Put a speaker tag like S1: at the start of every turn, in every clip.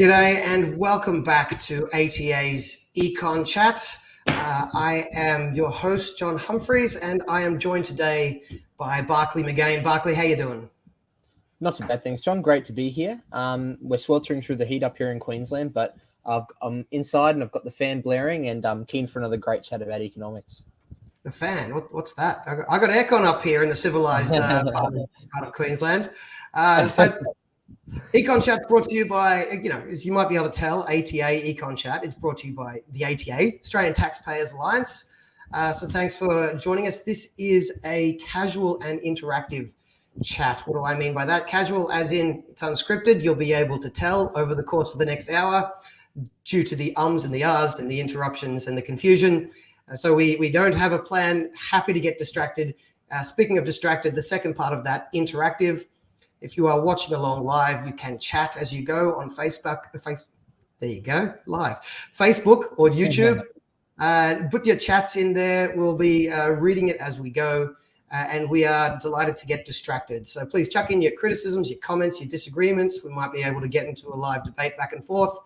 S1: G'day and welcome back to ATA's EconChat. I am your host, John Humphreys, and I am joined today by Barclay McGain. Barclay, how you doing?
S2: Not too bad, thanks, John. Great to be here. We're sweltering through the heat up here in Queensland, but I'm inside and I've got the fan blaring, and I'm keen for another great chat about economics.
S1: The fan? What's that? I got Econ up here in the civilised part of Queensland. So EconChat brought to you by, as you might be able to tell, ATA EconChat. It's brought to you by the ATA, Australian Taxpayers Alliance. So thanks for joining us. This is a casual and interactive chat. What do I mean by that? Casual as in it's unscripted. You'll be able to tell over the course of the next hour due to the ums and the ahs and the interruptions and the confusion. So we don't have a plan. Happy to get distracted. Speaking of distracted, the second part of that, interactive. If you are watching along live, you can chat as you go on Facebook. There you go, live. Facebook or YouTube. Put your chats in there. We'll be reading it as we go. And we are delighted to get distracted. So please chuck in your criticisms, your comments, your disagreements. We might be able to get into a live debate back and forth.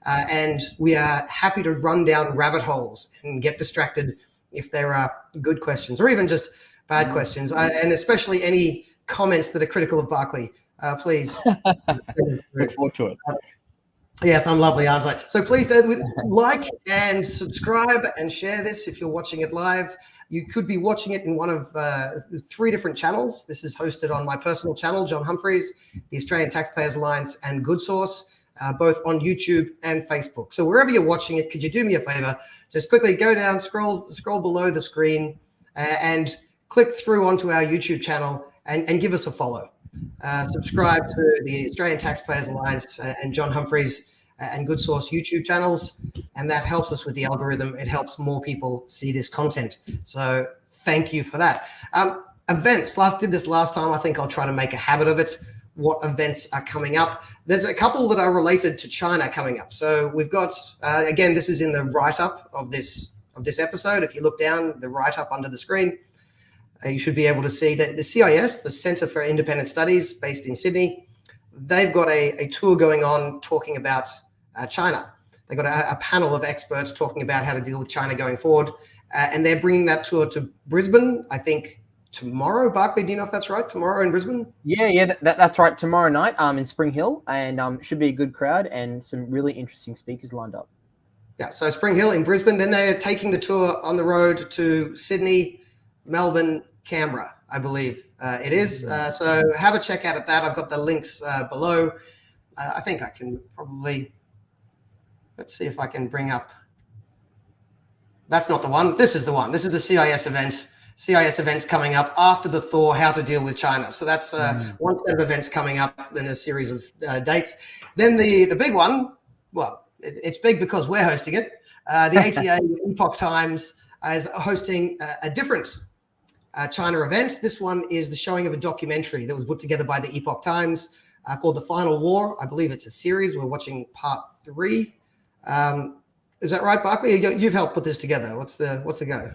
S1: And we are happy to run down rabbit holes and get distracted if there are good questions or even just bad questions. And especially any comments that are critical of Barclay, please.
S2: Look forward to it.
S1: Yes, I'm lovely, aren't I? So please like and subscribe and share this if you're watching it live. You could be watching it in one of 3 different channels. This is hosted on my personal channel, John Humphreys, the Australian Taxpayers Alliance, and Good Source, both on YouTube and Facebook. So wherever you're watching it, could you do me a favor? Just quickly go down, scroll below the screen, and click through onto our YouTube channel and give us a follow. Subscribe to the Australian Taxpayers Alliance and John Humphreys and Good Source YouTube channels, and that helps us with the algorithm. It helps more people see this content. So thank you for that. Events, did this last time. I think I'll try to make a habit of it. What events are coming up? There's a couple that are related to China coming up. So we've got, again, this is in the write-up of this episode. If you look down the write-up under the screen, you should be able to see that the CIS, the Centre for Independent Studies based in Sydney, they've got a tour going on talking about China. They've got a panel of experts talking about how to deal with China going forward. And they're bringing that tour to Brisbane, I think, tomorrow. Barclay, do you know if that's right? Tomorrow in Brisbane?
S2: Yeah, that's right. Tomorrow night in Spring Hill, and should be a good crowd and some really interesting speakers lined up.
S1: Yeah, so Spring Hill in Brisbane. Then they're taking the tour on the road to Sydney, Melbourne, Canberra, I believe it is. So have a check out at that. I've got the links below. I think I can probably, let's see if I can bring up. That's not the one. This is the one. This is the CIS event. CIS events coming up after the Thor, How to Deal with China. So that's one set of events coming up, then a series of dates. Then the big one, well, it's big because we're hosting it. The ATA Epoch Times is hosting a different China event. This one is the showing of a documentary that was put together by the Epoch Times called The Final War. I believe it's a series. We're watching part 3. Is that right, Barclay? You've helped put this together. What's the go?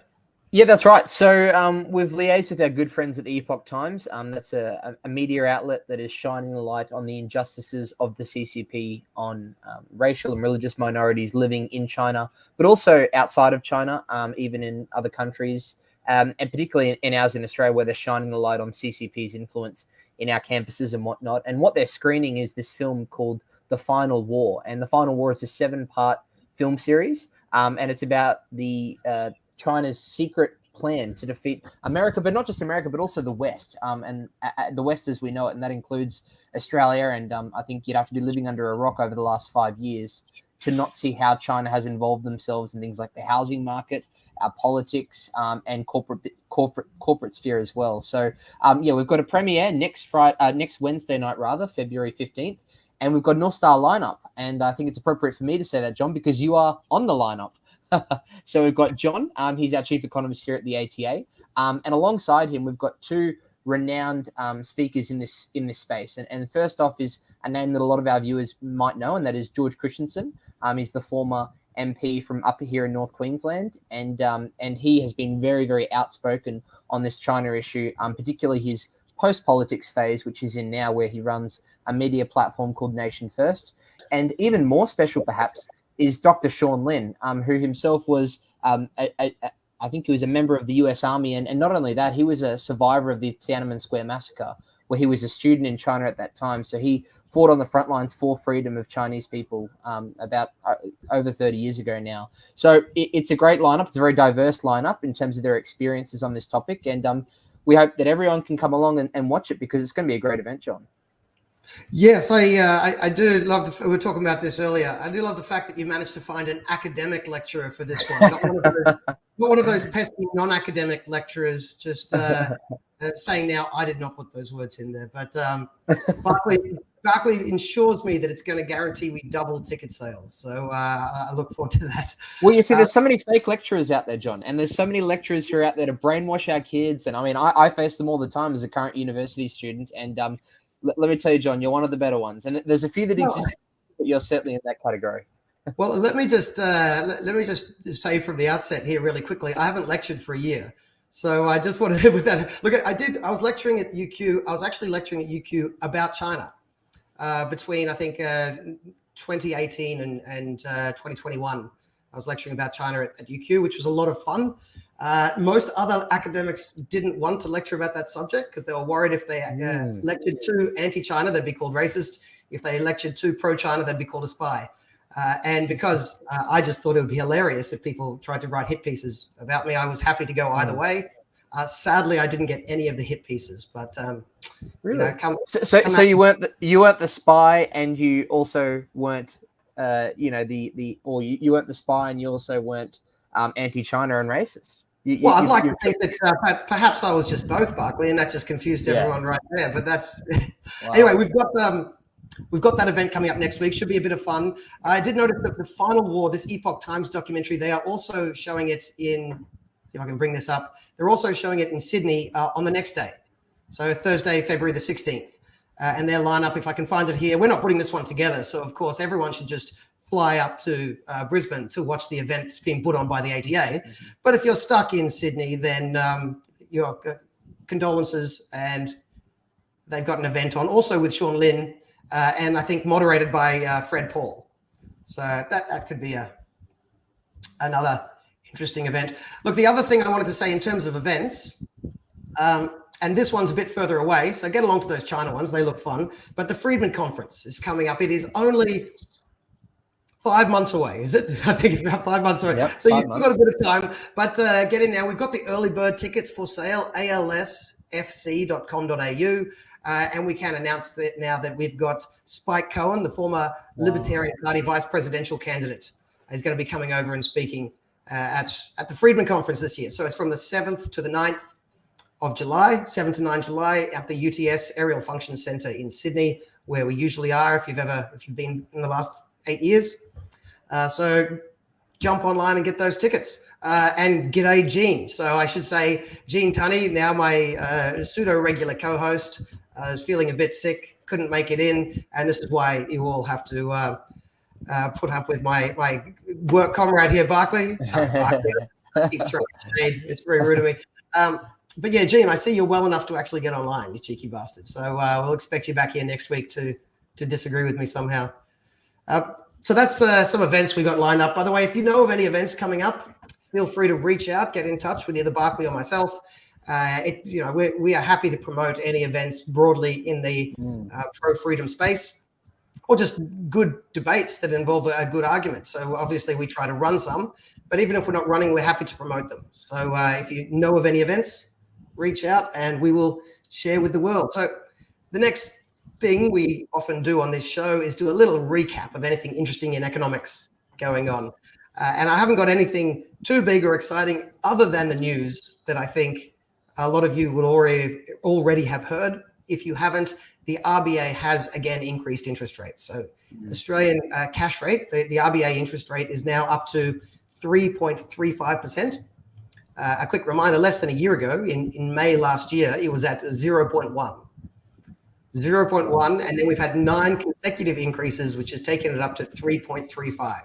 S2: Yeah, that's right. So we've liaised with our good friends at the Epoch Times. That's a media outlet that is shining the light on the injustices of the CCP on racial and religious minorities living in China, but also outside of China, even in other countries, and particularly in ours in Australia, where they're shining the light on CCP's influence in our campuses and whatnot. And what they're screening is this film called The Final War. And The Final War is a 7-part film series, and it's about the China's secret plan to defeat America, but not just America, but also the West, and the West as we know it, and that includes Australia. And I think you'd have to be living under a rock over the last 5 years to not see how China has involved themselves in things like the housing market, our politics, and corporate sphere as well. So we've got a premiere next Wednesday night, February 15th, and we've got an all-star lineup. And I think it's appropriate for me to say that, John, because you are on the lineup. So we've got John, he's our chief economist here at the ATA, and alongside him we've got 2 renowned speakers in this space. And first off is a name that a lot of our viewers might know, and that is George Christensen. He's the former MP from up here in North Queensland, and he has been very, very outspoken on this China issue, particularly his post-politics phase, which is in now, where he runs a media platform called Nation First. And even more special, perhaps, is Dr. Sean Lin, who himself was, I think he was a member of the US Army. And not only that, he was a survivor of the Tiananmen Square massacre, where he was a student in China at that time. So he fought on the front lines for freedom of Chinese people about over 30 years ago now. So it's a great lineup. It's a very diverse lineup in terms of their experiences on this topic. And we hope that everyone can come along and watch it, because it's going to be a great event, John.
S1: Yes, I do love we were talking about this earlier. I do love the fact that you managed to find an academic lecturer for this one. Not one of those pesky non-academic lecturers just saying now I did not put those words in there. But Barclay ensures me that it's going to guarantee we double ticket sales. So I look forward to that.
S2: Well, you see, there's so many fake lecturers out there, John, and there's so many lecturers who are out there to brainwash our kids. And I mean, I face them all the time as a current university student. And let me tell you, John, you're one of the better ones. And there's a few that exist, but you're certainly in that category.
S1: Well, let me just say from the outset here really quickly, I haven't lectured for a year. So I just wanted to, with that, look, I was lecturing at UQ. I was actually lecturing at UQ about China between, I think, 2018 and 2021. I was lecturing about China at UQ, which was a lot of fun. Most other academics didn't want to lecture about that subject because they were worried if they lectured too anti-China, they'd be called racist. If they lectured too pro-China, they'd be called a spy. And because I just thought it would be hilarious if people tried to write hit pieces about me, I was happy to go either way. Sadly, I didn't get any of the hit pieces, but
S2: really? So you weren't the spy, and you also weren't you weren't the spy, and you also weren't anti-China and racist.
S1: I'd like to think that perhaps I was just both, Barclay, and that just confused everyone right there. But that's anyway. We've got that event coming up next week. Should be a bit of fun. I did notice that the Final War, this Epoch Times documentary, they are also showing it in. See if I can bring this up. They're also showing it in Sydney on the next day, so Thursday, February the 16th. And their lineup, if I can find it here, we're not putting this one together, so of course everyone should just fly up to Brisbane to watch the event that's being put on by the ATA. But if you're stuck in Sydney, then your condolences, and they've got an event on also with Sean Lin, and I think moderated by Fred Paul. So that could be another interesting event. Look, the other thing I wanted to say in terms of events, and this one's a bit further away, so get along to those China ones. They look fun. But the Friedman Conference is coming up. It is only 5 months away, is it? I think it's about 5 months away.
S2: Yep,
S1: so you've still got a bit of time, but get in now. We've got the early bird tickets for sale, alsfc.com.au. And we can announce that now that we've got Spike Cohen, the former Libertarian Party vice presidential candidate, is going to be coming over and speaking at the Friedman Conference this year. So it's from the 7th to the 9th of July, 7 to 9 July at the UTS Aerial Function Centre in Sydney, where we usually are if you've been in the last 8 years. So jump online and get those tickets. And g'day, Jean. So I should say Jean Tunney, now my pseudo-regular co-host, is feeling a bit sick, couldn't make it in. And this is why you all have to put up with my work comrade here, Barclay. Sorry, Barclay. Keep throwing shade. It's very rude of me. But yeah, Jean, I see you're well enough to actually get online, you cheeky bastard. So we'll expect you back here next week to disagree with me somehow. So that's some events we got lined up. By the way, if you know of any events coming up, feel free to reach out, get in touch with either Barclay or myself. We are happy to promote any events broadly in the pro-freedom space, or just good debates that involve a good argument. So obviously we try to run some, but even if we're not running, we're happy to promote them. So if you know of any events, reach out and we will share with the world. So the next thing we often do on this show is do a little recap of anything interesting in economics going on. And I haven't got anything too big or exciting other than the news that I think a lot of you will already have heard. If you haven't, the RBA has again increased interest rates. So Australian cash rate, the RBA interest rate is now up to 3.35%. A quick reminder, less than a year ago, in May last year, it was at 0.1. 0.1, and then we've had 9 consecutive increases, which has taken it up to 3.35.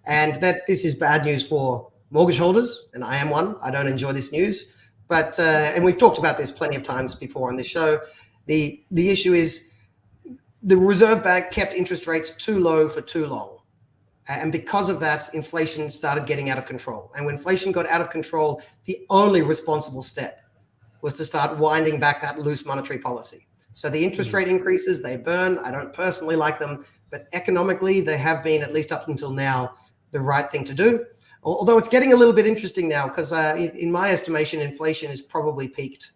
S1: And this is bad news for mortgage holders, and I am one. I don't enjoy this news. But and we've talked about this plenty of times before on this show. The issue is the Reserve Bank kept interest rates too low for too long. And because of that, inflation started getting out of control. And when inflation got out of control, the only responsible step was to start winding back that loose monetary policy. So the interest rate increases, they burn. I don't personally like them, but economically, they have been, at least up until now, the right thing to do. Although it's getting a little bit interesting now because in my estimation, inflation is probably peaked.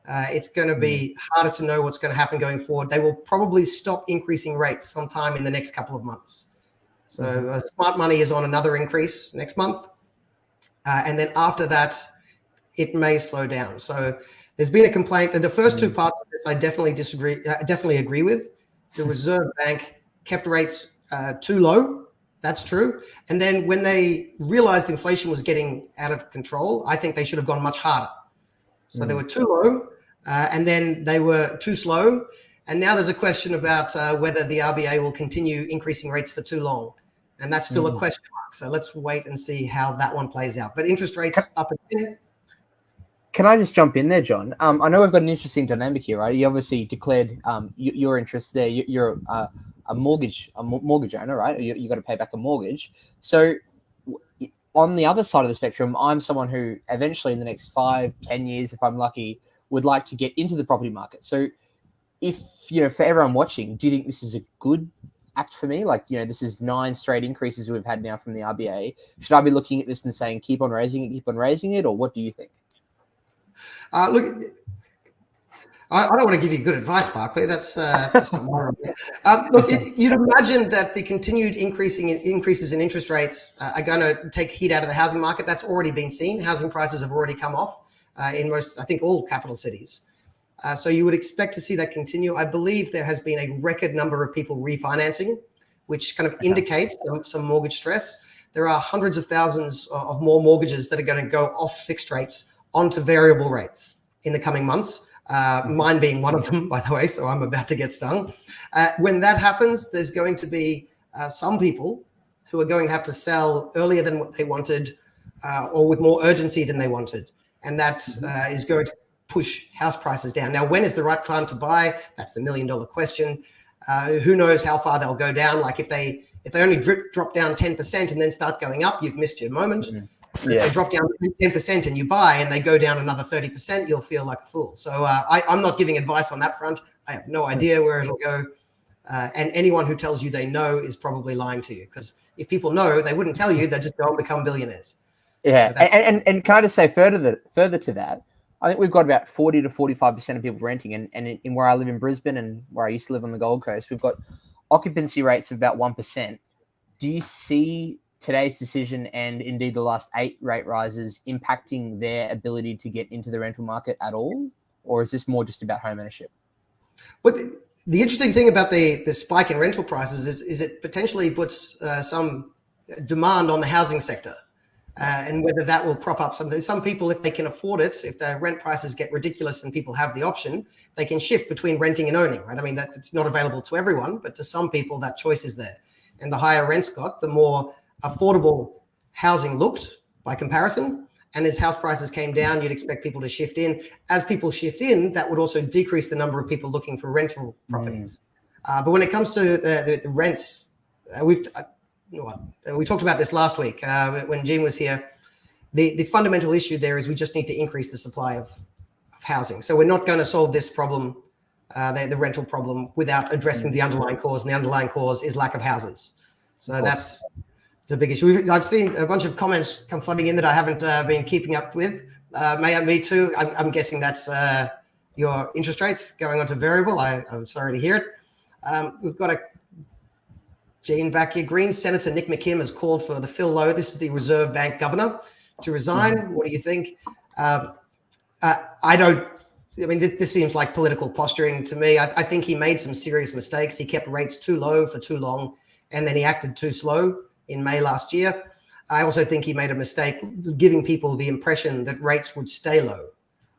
S1: It's going to be harder to know what's going to happen going forward. They will probably stop increasing rates sometime in the next couple of months. So smart money is on another increase next month. And then after that, it may slow down. So there's been a complaint that the first two parts of this I definitely agree with. The Reserve Bank kept rates too low. That's true. And then when they realized inflation was getting out of control, I think they should have gone much harder. So they were too low, and then they were too slow. And now there's a question about whether the RBA will continue increasing rates for too long. And that's still a question mark. So let's wait and see how that one plays out. But interest rates up again.
S2: Can I just jump in there, John? I know we've got an interesting dynamic here, right? You obviously declared your interest there. You're a mortgage owner, right? You got to pay back a mortgage. So on the other side of the spectrum, I'm someone who eventually in the next 5-10 years, if I'm lucky, would like to get into the property market. So if, for everyone watching, do you think this is a good act for me? Like, this is 9 straight increases we've had now from the RBA. Should I be looking at this and saying, keep on raising it, or what do you think?
S1: Look, I don't want to give you good advice, Barclay. That's not moral. Look, you'd imagine that the continued increases in interest rates are going to take heat out of the housing market. That's already been seen. Housing prices have already come off in most, I think, all capital cities. So you would expect to see that continue. I believe there has been a record number of people refinancing, which kind of indicates some mortgage stress. There are hundreds of thousands of more mortgages that are going to go off fixed rates onto variable rates in the coming months. Mine being one of them, by the way, so I'm about to get stung. When that happens, there's going to be some people who are going to have to sell earlier than what they wanted or with more urgency than they wanted. And that is going to push house prices down. Now, when is the right time to buy? That's the $1 million question. Who knows how far they'll go down? Like if they only drop down 10% and then start going up, you've missed your moment. If they drop down 10% and you buy and they go down another 30%, you'll feel like a fool. So I'm not giving advice on that front. I have no idea where it'll go. And anyone who tells you they know is probably lying to you, because if people know, they wouldn't tell you. They'd just go and become billionaires.
S2: Yeah. And can I just say further to that, I think we've got about 40 to 45% of people renting. And in where I live in Brisbane and where I used to live on the Gold Coast, we've got occupancy rates of about 1%. Do you see today's decision and indeed the last 8 rate rises impacting their ability to get into the rental market at all? Or is this more just about home ownership?
S1: But the interesting thing about the spike in rental prices is it potentially puts some demand on the housing sector. And whether that will prop up some people, if they can afford it, if the rent prices get ridiculous and people have the option, they can shift between renting and owning, right? I mean, it's not available to everyone, but to some people that choice is there. And the higher rents got, the more affordable housing looked by comparison. And as house prices came down, you'd expect people to shift in. As people shift in, that would also decrease the number of people looking for rental properties. But when it comes to the rents, we talked about this last week when Jean was here. The fundamental issue there is we just need to increase the supply of housing. So we're not going to solve this problem, the rental problem, without addressing the underlying cause. And the underlying cause is lack of houses. So that's a big issue. I've seen a bunch of comments come flooding in that I haven't been keeping up with. Me too. I'm guessing that's your interest rates going on to variable. I'm sorry to hear it. We've got Jean back here. Green Senator Nick McKim has called for the Phil Lowe, this is the Reserve Bank governor, to resign. What do you think? This seems like political posturing to me. I think he made some serious mistakes. He kept rates too low for too long, and then he acted too slow in May last year. I also think he made a mistake giving people the impression that rates would stay low.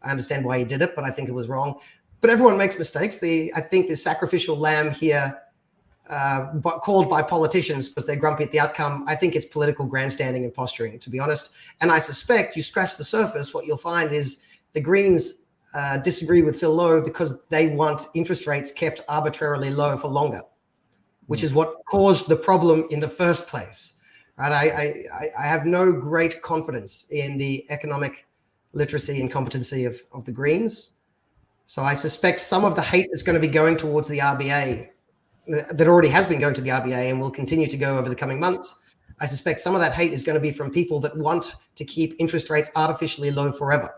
S1: I understand why he did it, but I think it was wrong. But everyone makes mistakes. I think the sacrificial lamb here, but called by politicians because they're grumpy at the outcome, I think it's political grandstanding and posturing, to be honest. And I suspect you scratch the surface, what you'll find is the Greens disagree with Phil Lowe because they want interest rates kept arbitrarily low for longer, which is what caused the problem in the first place. Right? I have no great confidence in the economic literacy and competency of the Greens. So I suspect some of the hate that's going to be going towards the RBA, that already has been going to the RBA and will continue to go over the coming months, I suspect some of that hate is going to be from people that want to keep interest rates artificially low forever,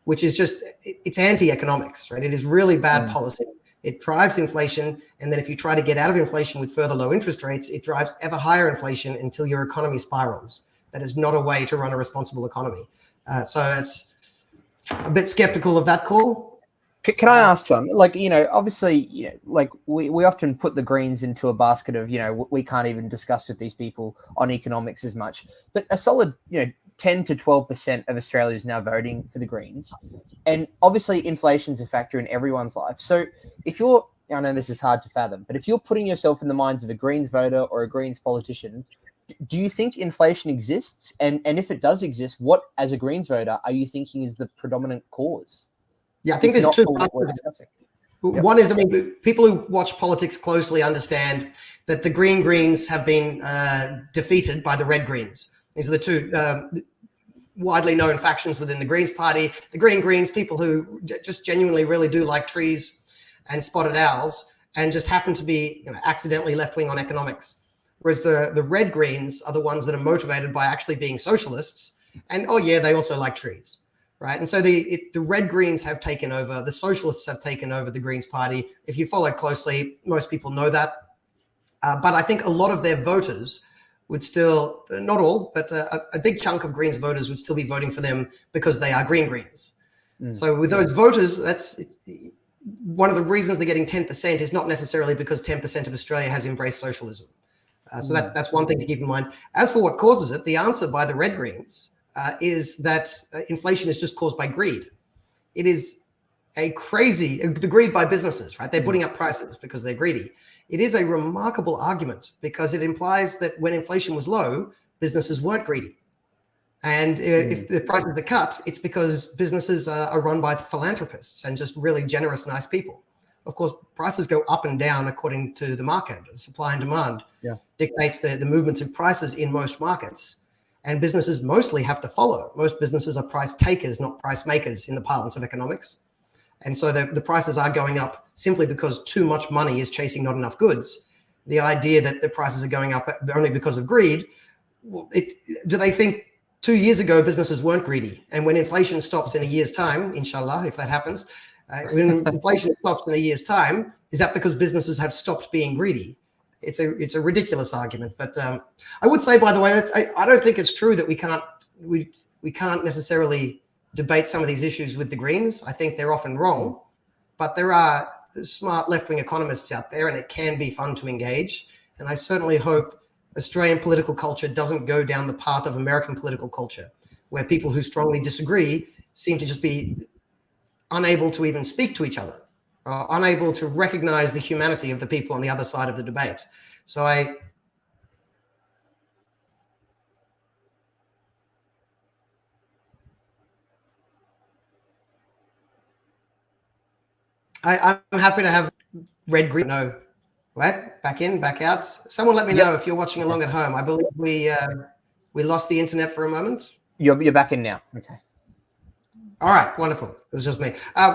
S1: which is just, it's anti-economics, right? It is really bad policy. It drives inflation. And then if you try to get out of inflation with further low interest rates, it drives ever higher inflation until your economy spirals. That is not a way to run a responsible economy. So it's a bit skeptical of that call.
S2: Can I ask, John, like, obviously, like we often put the Greens into a basket of, we can't even discuss with these people on economics as much, but a solid, 10 to 12% of Australia is now voting for the Greens. And obviously inflation's a factor in everyone's life. So if I know this is hard to fathom, but if you're putting yourself in the minds of a Greens voter or a Greens politician, do you think inflation exists? And if it does exist, what, as a Greens voter, are you thinking is the predominant cause?
S1: Yeah, I think there's two parts we're discussing. One is, people who watch politics closely understand that the Greens have been defeated by the Red Greens. These are the two widely known factions within the Greens party. The Greens, people who just genuinely really do like trees and spotted owls and just happen to be accidentally left-wing on economics. Whereas the Red Greens are the ones that are motivated by actually being socialists. And, they also like trees. Right. And so the Red Greens have taken over, the socialists have taken over the Greens party. If you follow closely, most people know that. But I think a lot of their voters would still, not all, but a big chunk of Greens voters would still be voting for them because they are Greens. So with those voters, it's one of the reasons they're getting 10% is not necessarily because 10% of Australia has embraced socialism. So that's one thing to keep in mind. As for what causes it, the answer by the Red Greens is that inflation is just caused by greed. It is the greed by businesses, right? They're putting up prices because they're greedy. It is a remarkable argument because it implies that when inflation was low, businesses weren't greedy. And if the prices are cut, it's because businesses are run by philanthropists and just really generous, nice people. Of course, prices go up and down according to the market. Supply and demand dictates the movements in prices in most markets. And businesses mostly have to follow. Most businesses are price takers, not price makers in the parlance of economics. And so the prices are going up simply because too much money is chasing not enough goods. The idea that the prices are going up only because of greed, do they think 2 years ago businesses weren't greedy? And when inflation stops in a year's time, inshallah, if that happens, when inflation stops in a year's time, is that because businesses have stopped being greedy? It's a ridiculous argument, but I would say, by the way, I don't think it's true that we can't necessarily debate some of these issues with the Greens. I think they're often wrong, but there are smart left-wing economists out there, and it can be fun to engage. And I certainly hope Australian political culture doesn't go down the path of American political culture, where people who strongly disagree seem to just be unable to even speak to each other. Unable to recognize the humanity of the people on the other side of the debate. So I'm happy to have Red Green. No, what? Back in, back out. Someone let me know if you're watching along at home. I believe we lost the internet for a moment.
S2: You're back in now. Okay.
S1: All right, wonderful. It was just me.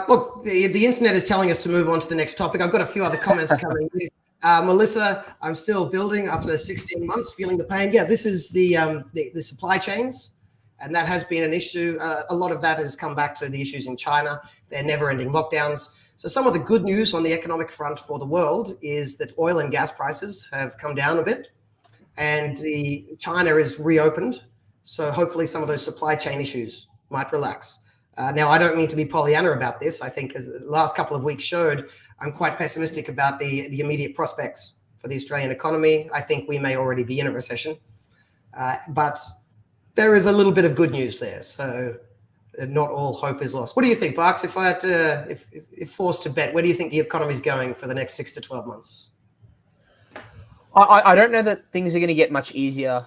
S1: Look, the internet is telling us to move on to the next topic. I've got a few other comments coming in. Melissa, I'm still building after 16 months, feeling the pain. Yeah, this is the supply chains, and that has been an issue. A lot of that has come back to the issues in China, their never-ending lockdowns. So some of the good news on the economic front for the world is that oil and gas prices have come down a bit, and China is reopened. So hopefully some of those supply chain issues might relax. Now, I don't mean to be Pollyanna about this. I think, as the last couple of weeks showed, I'm quite pessimistic about the immediate prospects for the Australian economy. I think we may already be in a recession, but there is a little bit of good news there. So not all hope is lost. What do you think, Barks? If I had to, if forced to bet, where do you think the economy is going for the next 6 to 12 months?
S2: I don't know that things are going to get much easier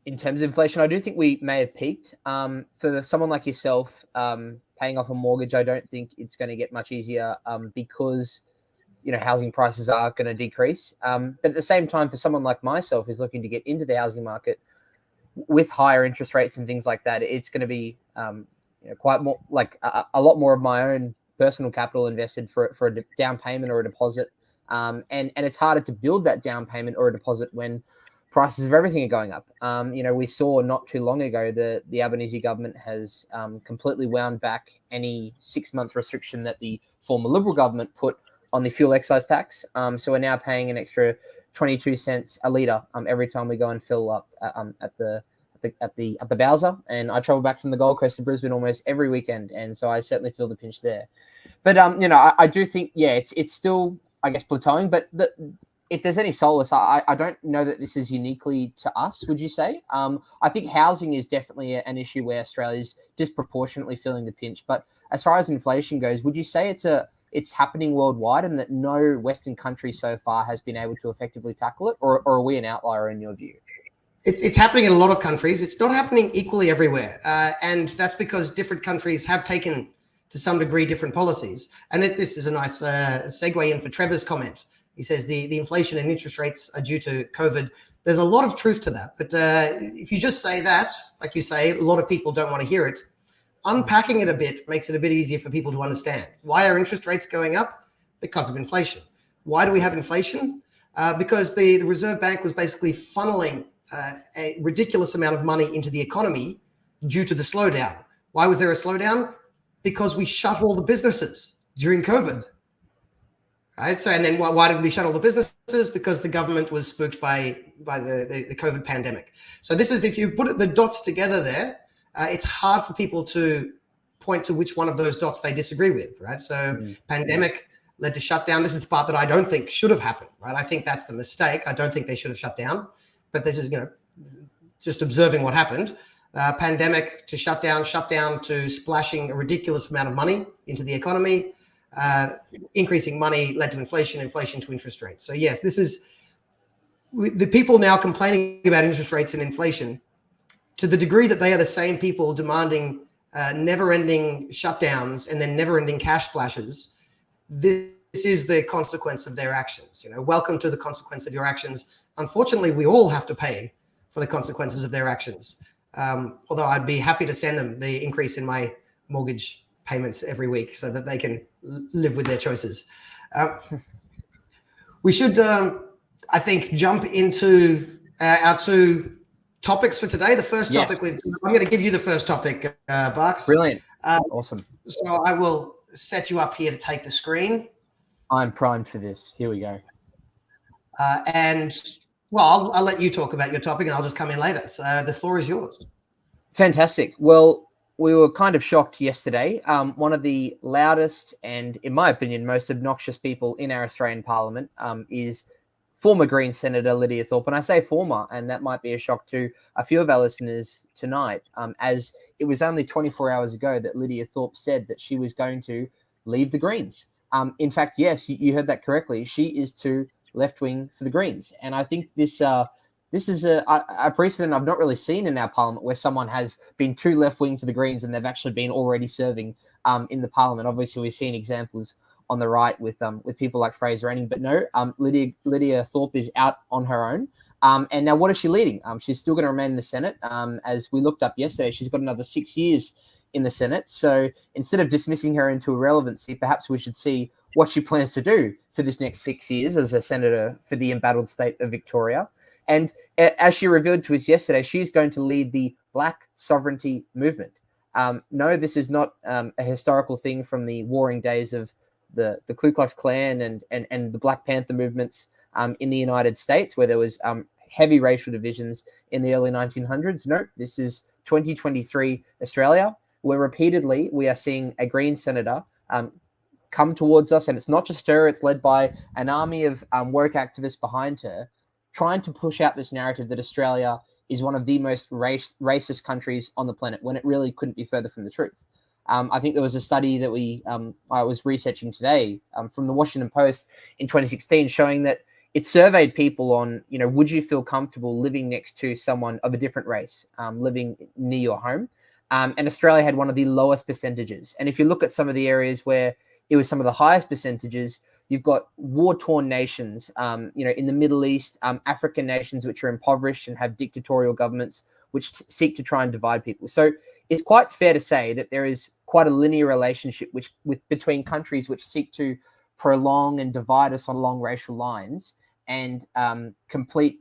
S2: in terms of inflation, I do think we may have peaked. For someone like yourself, paying off a mortgage, I don't think it's going to get much easier because housing prices are going to decrease. But at the same time, for someone like myself who's looking to get into the housing market with higher interest rates and things like that, it's going to be quite more like a lot more of my own personal capital invested for a down payment or a deposit. And it's harder to build that down payment or a deposit when prices of everything are going up. We saw not too long ago the Albanese government has completely wound back any 6-month restriction that the former Liberal government put on the fuel excise tax. So we're now paying an extra 22 cents a litre every time we go and fill up at the Bowser. And I travel back from the Gold Coast to Brisbane almost every weekend, and so I certainly feel the pinch there. But I do think it's still, I guess, plateauing. But if there's any solace, I don't know that this is uniquely to us, would you say? I think housing is definitely an issue where Australia's disproportionately feeling the pinch. But as far as inflation goes, would you say it's happening worldwide and that no Western country so far has been able to effectively tackle it? Or are we an outlier in your view?
S1: It's happening in a lot of countries. It's not happening equally everywhere. And that's because different countries have taken, to some degree, different policies. And this is a nice segue in for Trevor's comment. He says the inflation and interest rates are due to COVID. There's a lot of truth to that. But if you just say that, like you say, a lot of people don't want to hear it. Unpacking it a bit makes it a bit easier for people to understand. Why are interest rates going up? Because of inflation. Why do we have inflation? Because the Reserve Bank was basically funneling a ridiculous amount of money into the economy due to the slowdown. Why was there a slowdown? Because we shut all the businesses during COVID. Right. So, and then why did we shut all the businesses? Because the government was spooked by the COVID pandemic. So this is, if you put the dots together there, it's hard for people to point to which one of those dots they disagree with. Right. So pandemic led to shutdown. This is the part that I don't think should have happened. Right. I think that's the mistake. I don't think they should have shut down. But this is, just observing what happened. Pandemic to shutdown to splashing a ridiculous amount of money into the economy. Increasing money led to inflation to interest rates. So yes, this is the people now complaining about interest rates and inflation to the degree that they are the same people demanding never-ending shutdowns and then never-ending cash splashes. This is the consequence of their actions. Welcome to the consequence of your actions. Unfortunately, we all have to pay for the consequences of their actions. Although I'd be happy to send them the increase in my mortgage payments every week so that they can live with their choices. We should, I think, jump into our two topics for today. The first topic, I'm going to give you the first topic, Barks.
S2: Brilliant. Awesome.
S1: So I will set you up here to take the screen.
S2: I'm primed for this. Here we go.
S1: Well, I'll let you talk about your topic and I'll just come in later. So the floor is yours.
S2: Fantastic. Well, we were kind of shocked yesterday. One of the loudest and, in my opinion, most obnoxious people in our Australian Parliament is former Green Senator Lidia Thorpe. And I say former, and that might be a shock to a few of our listeners tonight, as it was only 24 hours ago that Lidia Thorpe said that she was going to leave the Greens. In fact, yes, you heard that correctly. She is too left-wing for the Greens. And I think this is a precedent I've not really seen in our Parliament where someone has been too left-wing for the Greens and they've actually been already serving in the Parliament. Obviously, we've seen examples on the right with people like Fraser Anning, but no, Lidia Thorpe is out on her own. And now what is she leading? She's still going to remain in the Senate. As we looked up yesterday, she's got another 6 years in the Senate. So instead of dismissing her into irrelevancy, perhaps we should see what she plans to do for this next 6 years as a senator for the embattled state of Victoria. And as she revealed to us yesterday, she's going to lead the Black sovereignty movement. No, this is not a historical thing from the warring days of the Ku Klux Klan and the Black Panther movements in the United States, where there was heavy racial divisions in the early 1900s. No, this is 2023 Australia, where repeatedly we are seeing a Green senator come towards us, and it's not just her, it's led by an army of woke activists behind her, trying to push out this narrative that Australia is one of the most racist countries on the planet, when it really couldn't be further from the truth. I think there was a study that I was researching today from the Washington Post in 2016 showing that it surveyed people on, would you feel comfortable living next to someone of a different race, living near your home? And Australia had one of the lowest percentages. And if you look at some of the areas where it was some of the highest percentages, you've got war-torn nations, in the Middle East, African nations which are impoverished and have dictatorial governments which seek to try and divide people. So it's quite fair to say that there is quite a linear relationship between countries which seek to prolong and divide us along racial lines and complete,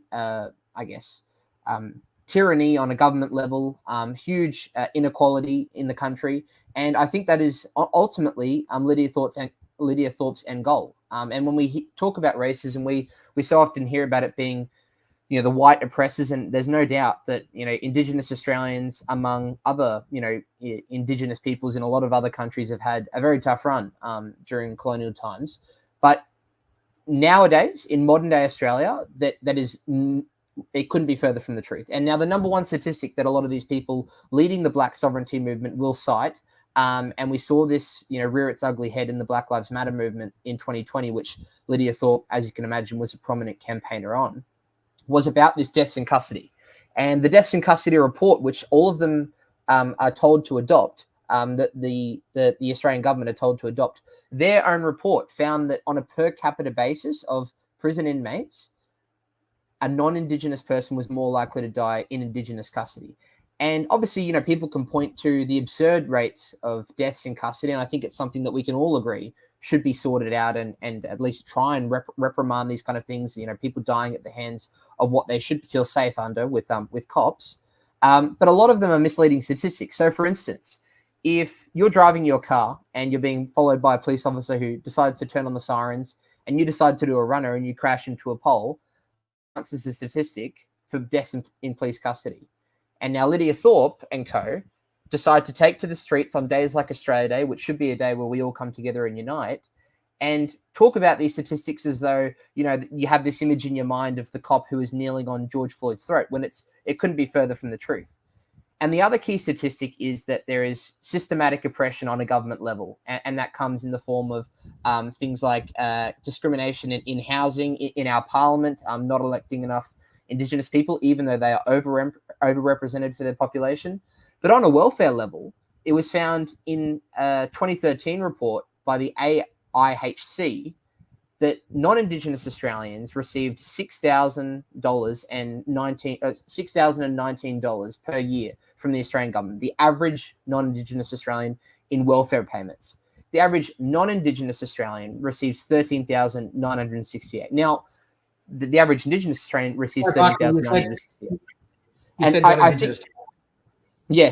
S2: tyranny on a government level, huge inequality in the country. And I think that is ultimately Lydia Thorpe's end goal. And when we talk about racism, we so often hear about it being, the white oppressors, and there's no doubt that, Indigenous Australians, among other, Indigenous peoples in a lot of other countries, have had a very tough run during colonial times. But nowadays, in modern day Australia, it couldn't be further from the truth. And now the number one statistic that a lot of these people leading the Black sovereignty movement will cite, and we saw this, rear its ugly head in the Black Lives Matter movement in 2020, which Lydia Thorpe, as you can imagine, was a prominent campaigner on, was about this deaths in custody. And the deaths in custody report, which all of them are told to adopt, that the Australian government are told to adopt, their own report found that on a per capita basis of prison inmates, a non-Indigenous person was more likely to die in Indigenous custody. And obviously, people can point to the absurd rates of deaths in custody, and I think it's something that we can all agree should be sorted out and at least try and reprimand these kind of things, people dying at the hands of what they should feel safe under with cops. But a lot of them are misleading statistics. So, for instance, if you're driving your car and you're being followed by a police officer who decides to turn on the sirens and you decide to do a runner and you crash into a pole, that's a statistic for deaths in police custody. And now Lydia Thorpe and co decide to take to the streets on days like Australia Day, which should be a day where we all come together and unite, and talk about these statistics as though, you have this image in your mind of the cop who is kneeling on George Floyd's throat, when it couldn't be further from the truth. And the other key statistic is that there is systematic oppression on a government level, and that comes in the form of things like discrimination in housing, in our parliament, not electing enough Indigenous people, even though they are overrepresented for their population. But on a welfare level, it was found in a 2013 report by the AIHC that non-Indigenous Australians received $6,019 per year from the Australian government, the average non-Indigenous Australian in welfare payments. The average non-Indigenous Australian receives $13,968. Now, the average Indigenous Australian receives $13,968. I think,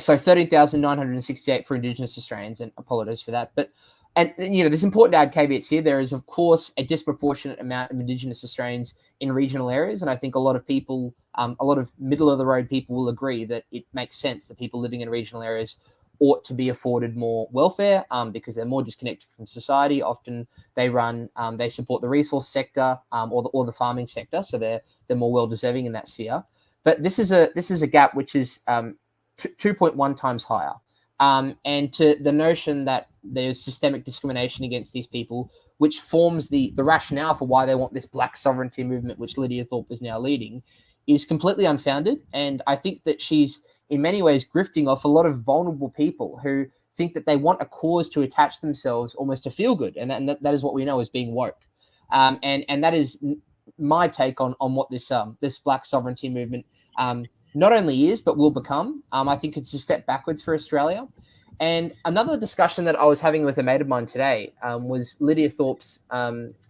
S2: so 13,968 for Indigenous Australians, and apologies for that. But there's important to add caveats here. There is, of course, a disproportionate amount of Indigenous Australians in regional areas, and I think a lot of people, a lot of middle-of-the-road people will agree that it makes sense that people living in regional areas ought to be afforded more welfare because they're more disconnected from society. Often they support the resource sector or the farming sector, so they're more well-deserving in that sphere. But this is a gap which is 2.1 times higher. And to the notion that there's systemic discrimination against these people, which forms the rationale for why they want this Black sovereignty movement, which Lydia Thorpe is now leading, is completely unfounded. And I think that she's in many ways grifting off a lot of vulnerable people who think that they want a cause to attach themselves almost to feel good. And that is what we know as being woke. And that is my take on what this Black sovereignty movement not only is, but will become. I think it's a step backwards for Australia. And another discussion that I was having with a mate of mine today was Lydia Thorpe's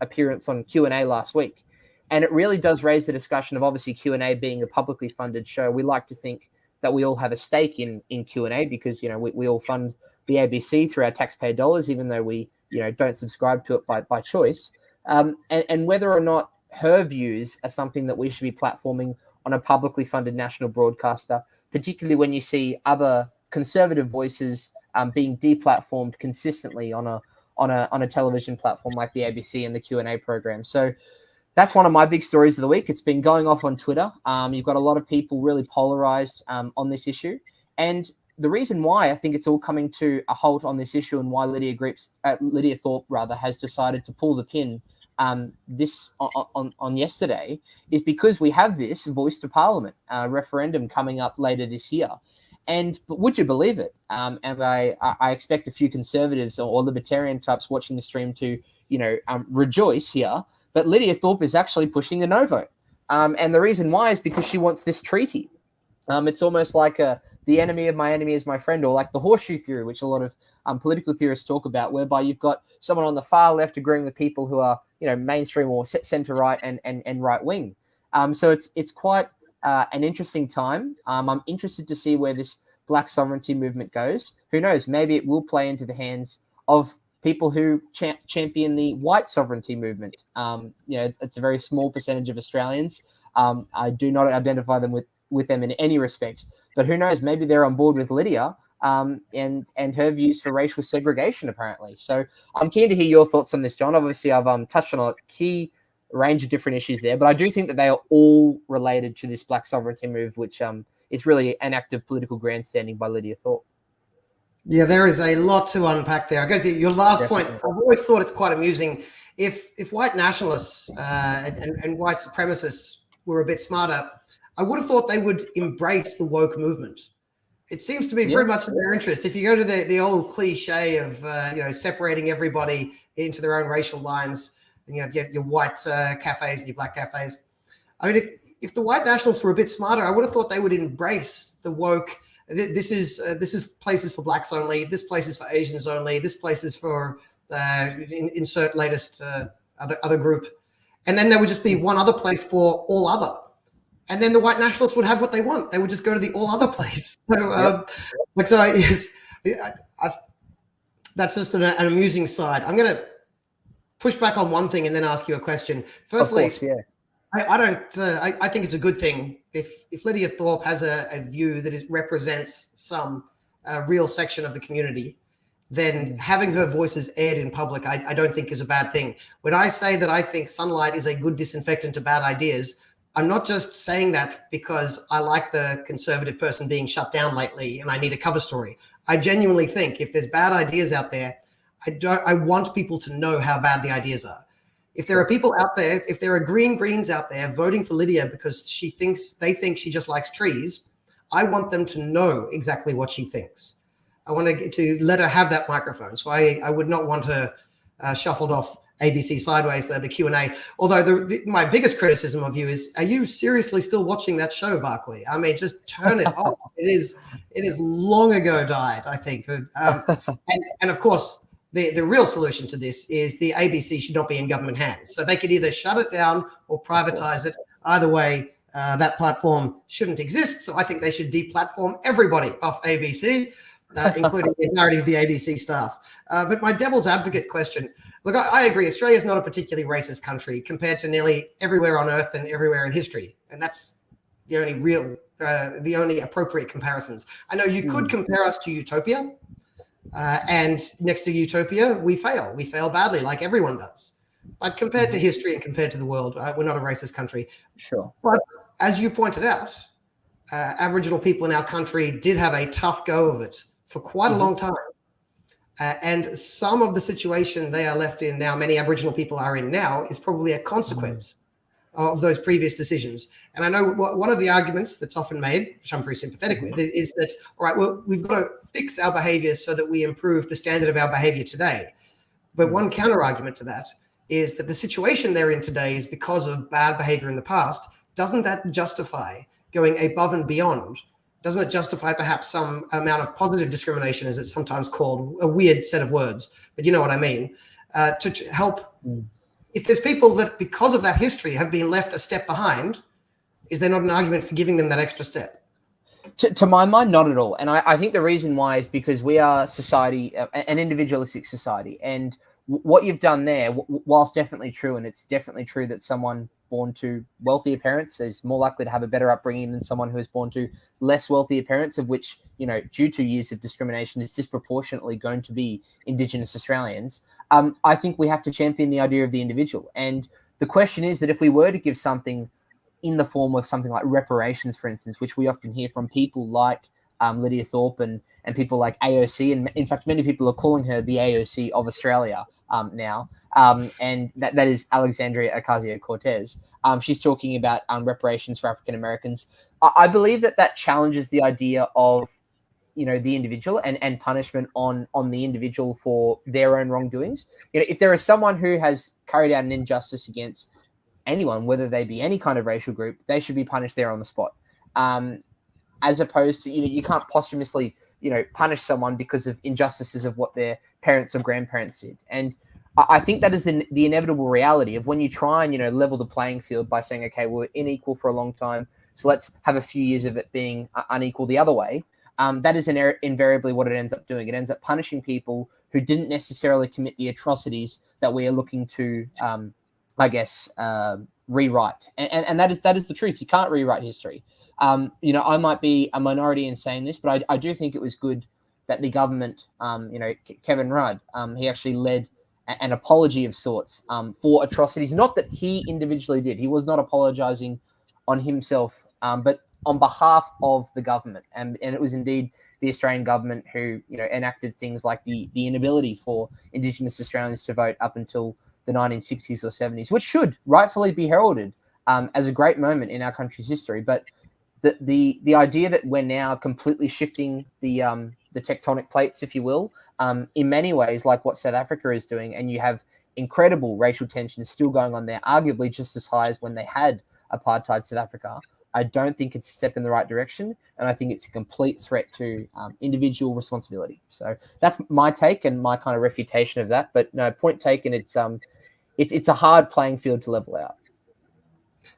S2: appearance on Q&A last week. And it really does raise the discussion of obviously Q&A being a publicly funded show. We like to think that we all have a stake in Q&A because, we all fund the ABC through our taxpayer dollars, even though we, don't subscribe to it by choice. And whether or not her views are something that we should be platforming on a publicly funded national broadcaster, particularly when you see other conservative voices being deplatformed consistently on a television platform like the ABC and the Q&A program. So that's one of my big stories of the week. It's been going off on Twitter. You've got a lot of people really polarized on this issue. And the reason why I think it's all coming to a halt on this issue and why Lydia Thorpe has decided to pull the pin this on yesterday is because we have this voice to parliament referendum coming up later this year. But would you believe it? And I expect a few conservatives or libertarian types watching the stream to, rejoice here. But Lidia Thorpe is actually pushing a no vote. And the reason why is because she wants this treaty. It's almost like the enemy of my enemy is my friend, or like the horseshoe theory, which a lot of political theorists talk about, whereby you've got someone on the far left agreeing with people who are, mainstream or centre right and right wing. So it's quite an interesting time. I'm interested to see where this Black sovereignty movement goes. Who knows? Maybe it will play into the hands of people who champion the white sovereignty movement. It's a very small percentage of Australians. I do not identify them with them in any respect, but who knows? Maybe they're on board with Lidia and her views for racial segregation, apparently. So I'm keen to hear your thoughts on this, John. Obviously, I've touched on a key range of different issues there, but I do think that they are all related to this Black sovereignty move, which is really an act of political grandstanding by Lidia Thorpe.
S1: Yeah, there is a lot to unpack there. I guess your last point, I've always thought it's quite amusing. If white nationalists and white supremacists were a bit smarter, I would have thought they would embrace the woke movement. It seems to be very much in their interest. If you go to the old cliche of separating everybody into their own racial lines, and you have your white cafes and your black cafes. I mean, if the white nationalists were a bit smarter, I would have thought they would embrace the woke. This is places for blacks only. This place is for Asians only. This place is for insert latest other group, and then there would just be one other place for all other. And then the white nationalists would have what they want. They would just go to the all other place. So, that's just an amusing side. I'm going to push back on one thing and then ask you a question. Firstly,
S2: of course, yeah.
S1: I think it's a good thing if Lidia Thorpe has a view that it represents some real section of the community, then having her voices aired in public, I don't think is a bad thing. When I say that I think sunlight is a good disinfectant to bad ideas, I'm not just saying that because I like the conservative person being shut down lately and I need a cover story. I genuinely think if there's bad ideas out there, I want people to know how bad the ideas are. If there are people out there, if there are greens out there voting for Lidia because they think she just likes trees, I want them to know exactly what she thinks. I want to let her have that microphone. So I would not want her shuffled off ABC Sideways, the Q&A. Although my biggest criticism of you is, are you seriously still watching that show, Barclay? I mean, just turn it off. It is long ago died, I think. And of course, the real solution to this is the ABC should not be in government hands. So they could either shut it down or privatize it. Either way, that platform shouldn't exist. So I think they should deplatform everybody off ABC, including the entirety of the ABC staff. But my devil's advocate question, look, I agree. Australia is not a particularly racist country compared to nearly everywhere on earth and everywhere in history. And that's the only appropriate comparisons. I know you could compare us to Utopia. And next to Utopia, we fail. We fail badly, like everyone does. But compared to history and compared to the world, we're not a racist country.
S2: Sure.
S1: But as you pointed out, Aboriginal people in our country did have a tough go of it for quite a long time. And some of the situation they are left in now, many Aboriginal people are in now, is probably a consequence of those previous decisions. And I know one of the arguments that's often made, which I'm very sympathetic with, is that, all right, well, we've got to fix our behavior so that we improve the standard of our behavior today. But one counter argument to that is that the situation they're in today is because of bad behavior in the past. Doesn't that justify going above and beyond? Doesn't it justify perhaps some amount of positive discrimination, as it's sometimes called, a weird set of words, but you know what I mean, to help if there's people that because of that history have been left a step behind, is there not an argument for giving them that extra step?
S2: To my mind, not at all. And I think the reason why is because we are society, an individualistic society. And what you've done there, whilst definitely true, and it's definitely true that someone born to wealthier parents is more likely to have a better upbringing than someone who is born to less wealthier parents, of which, due to years of discrimination, is disproportionately going to be Indigenous Australians. I think we have to champion the idea of the individual. And the question is that if we were to give something in the form of something like reparations, for instance, which we often hear from people like Lidia Thorpe and people like AOC, and in fact, many people are calling her the AOC of Australia, now, and that is Alexandria Ocasio-Cortez. She's talking about reparations for African Americans. I believe that challenges the idea of the individual and punishment on the individual for their own wrongdoings. If there is someone who has carried out an injustice against anyone, whether they be any kind of racial group, they should be punished there on the spot. As opposed to, you can't posthumously, punish someone because of injustices of what their parents or grandparents did. And I think that is the inevitable reality of when you try and, level the playing field by saying, okay, we're unequal for a long time, so let's have a few years of it being unequal the other way. That is invariably what it ends up doing. It ends up punishing people who didn't necessarily commit the atrocities that we are looking to, rewrite. And that is the truth. You can't rewrite history. I might be a minority in saying this, but I do think it was good that the government, Kevin Rudd, he actually led an apology of sorts for atrocities. Not that he individually did. He was not apologizing on himself, but on behalf of the government. And it was indeed the Australian government who, enacted things like the inability for Indigenous Australians to vote up until the 1960s or 70s, which should rightfully be heralded as a great moment in our country's history. But the idea that we're now completely shifting the tectonic plates, if you will, in many ways, like what South Africa is doing, and you have incredible racial tensions still going on there, arguably just as high as when they had apartheid South Africa. I don't think it's a step in the right direction, and I think it's a complete threat to individual responsibility. So that's my take and my kind of refutation of that. But no, point taken. It's a hard playing field to level out.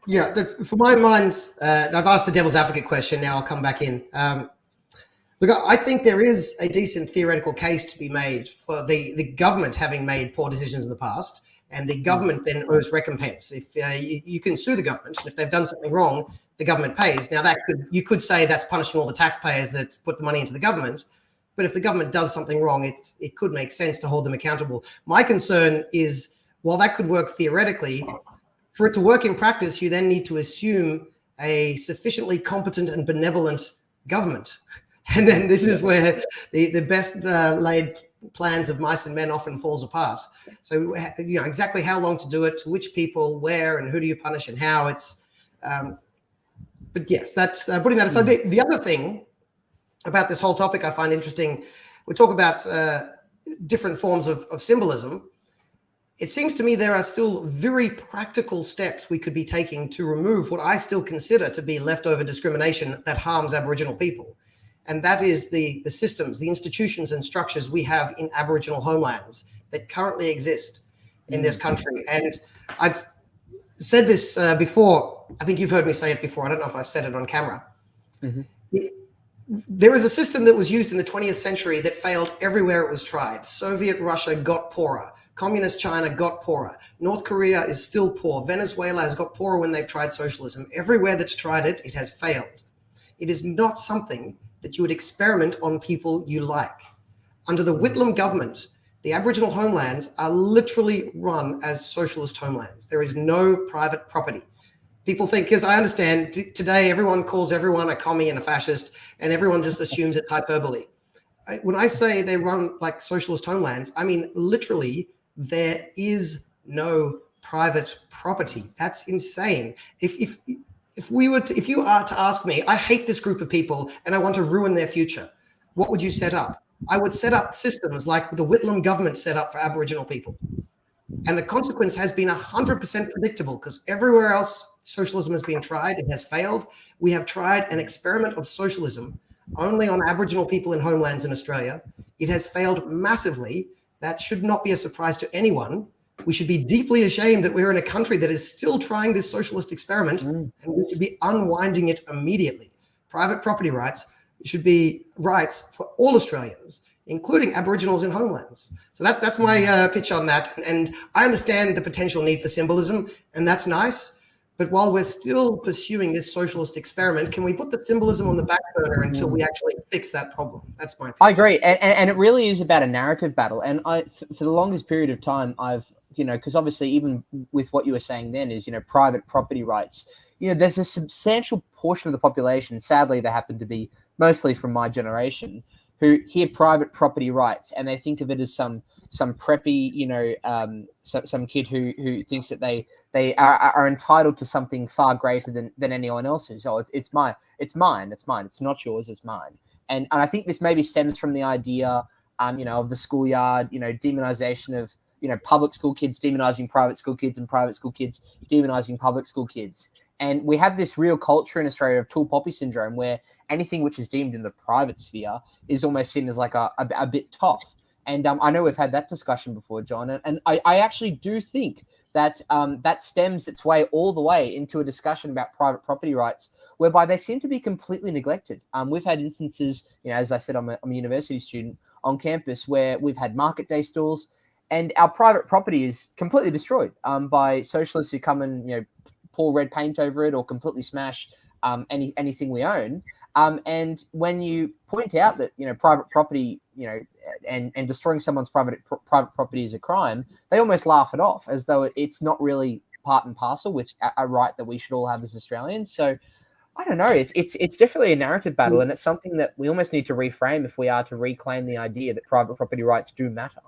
S1: Yeah, for my mind, I've asked the devil's advocate question. Now I'll come back in. Look, I think there is a decent theoretical case to be made for the government having made poor decisions in the past, and the government then owes recompense. If you can sue the government, and if they've done something wrong, the government pays. Now you could say that's punishing all the taxpayers that put the money into the government, but if the government does something wrong, it could make sense to hold them accountable. My concern is, while that could work theoretically, for it to work in practice, you then need to assume a sufficiently competent and benevolent government. And then this is where the best laid plans of mice and men often falls apart. So, exactly how long to do it, to which people, where, and who do you punish and how. But yes, that's putting that aside. The other thing about this whole topic I find interesting, we talk about different forms of symbolism. It seems to me there are still very practical steps we could be taking to remove what I still consider to be leftover discrimination that harms Aboriginal people. And that is the systems, the institutions and structures we have in Aboriginal homelands that currently exist in this country. And I've said this before. I think you've heard me say it before. I don't know if I've said it on camera. Mm-hmm. There is a system that was used in the 20th century that failed everywhere it was tried. Soviet Russia got poorer. Communist China got poorer. North Korea is still poor. Venezuela has got poorer when they've tried socialism. Everywhere that's tried it, it has failed. It is not something that you would experiment on people you like. Under the Whitlam government, the Aboriginal homelands are literally run as socialist homelands. There is no private property. People think, because I understand today everyone calls everyone a commie and a fascist, and everyone just assumes it's hyperbole. When I say they run like socialist homelands, I mean literally there is no private property. That's insane. If you are to ask me, I hate this group of people and I want to ruin their future, what would you set up? I would set up systems like the Whitlam government set up for Aboriginal people. And the consequence has been 100% predictable, because everywhere else socialism has been tried, it has failed. We have tried an experiment of socialism only on Aboriginal people in homelands in Australia. It has failed massively. That should not be a surprise to anyone. We should be deeply ashamed that we're in a country that is still trying this socialist experiment, and we should be unwinding it immediately. Private property rights should be rights for all Australians, including Aboriginals in homelands. So that's my pitch on that. And I understand the potential need for symbolism, and that's nice. But while we're still pursuing this socialist experiment, can we put the symbolism on the back burner until we actually fix that problem? That's my opinion.
S2: I agree. And it really is about a narrative battle. And for the longest period of time, I've, because obviously even with what you were saying then is, private property rights, there's a substantial portion of the population, sadly, they happen to be mostly from my generation, who hear private property rights and they think of it as some preppy, some kid who thinks that they are entitled to something far greater than anyone else's. Oh, it's mine. It's not yours. It's mine. And I think this maybe stems from the idea, of the schoolyard, demonization of, public school kids demonizing private school kids and private school kids demonizing public school kids. And we have this real culture in Australia of tall poppy syndrome, where anything which is deemed in the private sphere is almost seen as like a bit tough. And I know we've had that discussion before, John. And I actually do think that that stems its way all the way into a discussion about private property rights, whereby they seem to be completely neglected. We've had instances, as I said, I'm a university student on campus, where we've had market day stalls, and our private property is completely destroyed by socialists who come and pour red paint over it or completely smash anything we own. And when you point out that private property, and destroying someone's private property is a crime, they almost laugh it off as though it's not really part and parcel with a right that we should all have as Australians. So I don't know. It's definitely a narrative battle, and it's something that we almost need to reframe if we are to reclaim the idea that private property rights do matter.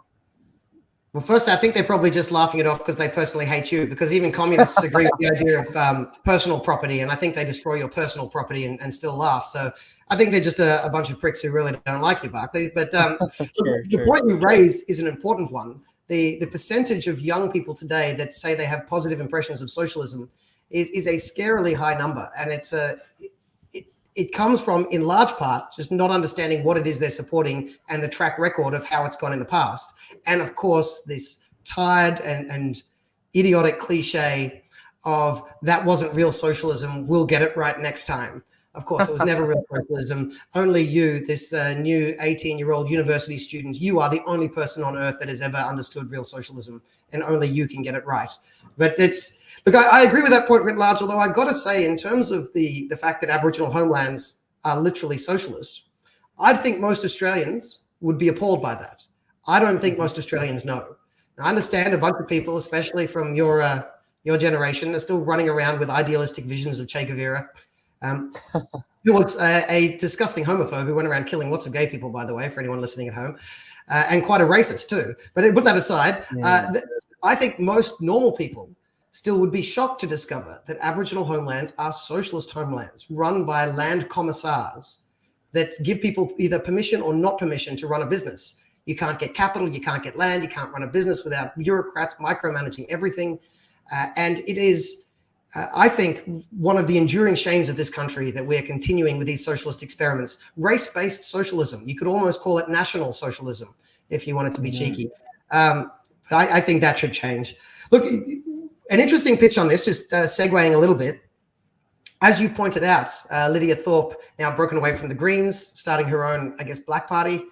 S1: Well, first, I think they're probably just laughing it off because they personally hate you, because even communists agree with the idea of personal property, and I think they destroy your personal property and still laugh. So I think they're just a bunch of pricks who really don't like you, Barclay. But the point you raise is an important one. The percentage of young people today that say they have positive impressions of socialism is a scarily high number, and it comes from, in large part, just not understanding what it is they're supporting and the track record of how it's gone in the past. And of course, this tired and idiotic cliche of that wasn't real socialism, we'll get it right next time. Of course, it was never real socialism. Only you, this new 18-year-old university student, you are the only person on earth that has ever understood real socialism, and only you can get it right. But look, I agree with that point writ large, although I've got to say, in terms of the fact that Aboriginal homelands are literally socialist, I think most Australians would be appalled by that. I don't think most Australians know. Now, I understand a bunch of people, especially from your generation, are still running around with idealistic visions of Che Guevara. Who was a disgusting homophobe who went around killing lots of gay people, by the way, for anyone listening at home, and quite a racist too. But put that aside, I think most normal people still would be shocked to discover that Aboriginal homelands are socialist homelands run by land commissars that give people either permission or not permission to run a business. You can't get capital, you can't get land, you can't run a business without bureaucrats micromanaging everything. And it is, I think, one of the enduring shames of this country that we're continuing with these socialist experiments. Race-based socialism, you could almost call it national socialism if you wanted to be cheeky. But I think that should change. Look, an interesting pitch on this, just segueing a little bit. As you pointed out, Lidia Thorpe now broken away from the Greens, starting her own, I guess, Blak Party.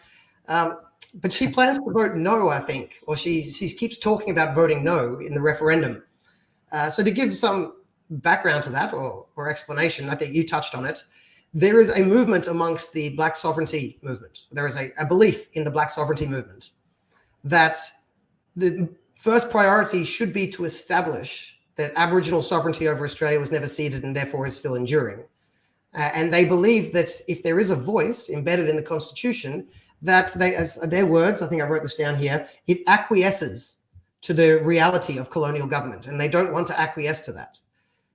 S1: But she plans to vote no, I think, or she keeps talking about voting no in the referendum. So to give some background to that or explanation, I think you touched on it. There is a movement amongst the Black sovereignty movement. There is a belief in the Black sovereignty movement that the first priority should be to establish that Aboriginal sovereignty over Australia was never ceded and therefore is still enduring. And they believe that if there is a voice embedded in the Constitution, that they, as their words, I think I wrote this down here, it acquiesces to the reality of colonial government, and they don't want to acquiesce to that.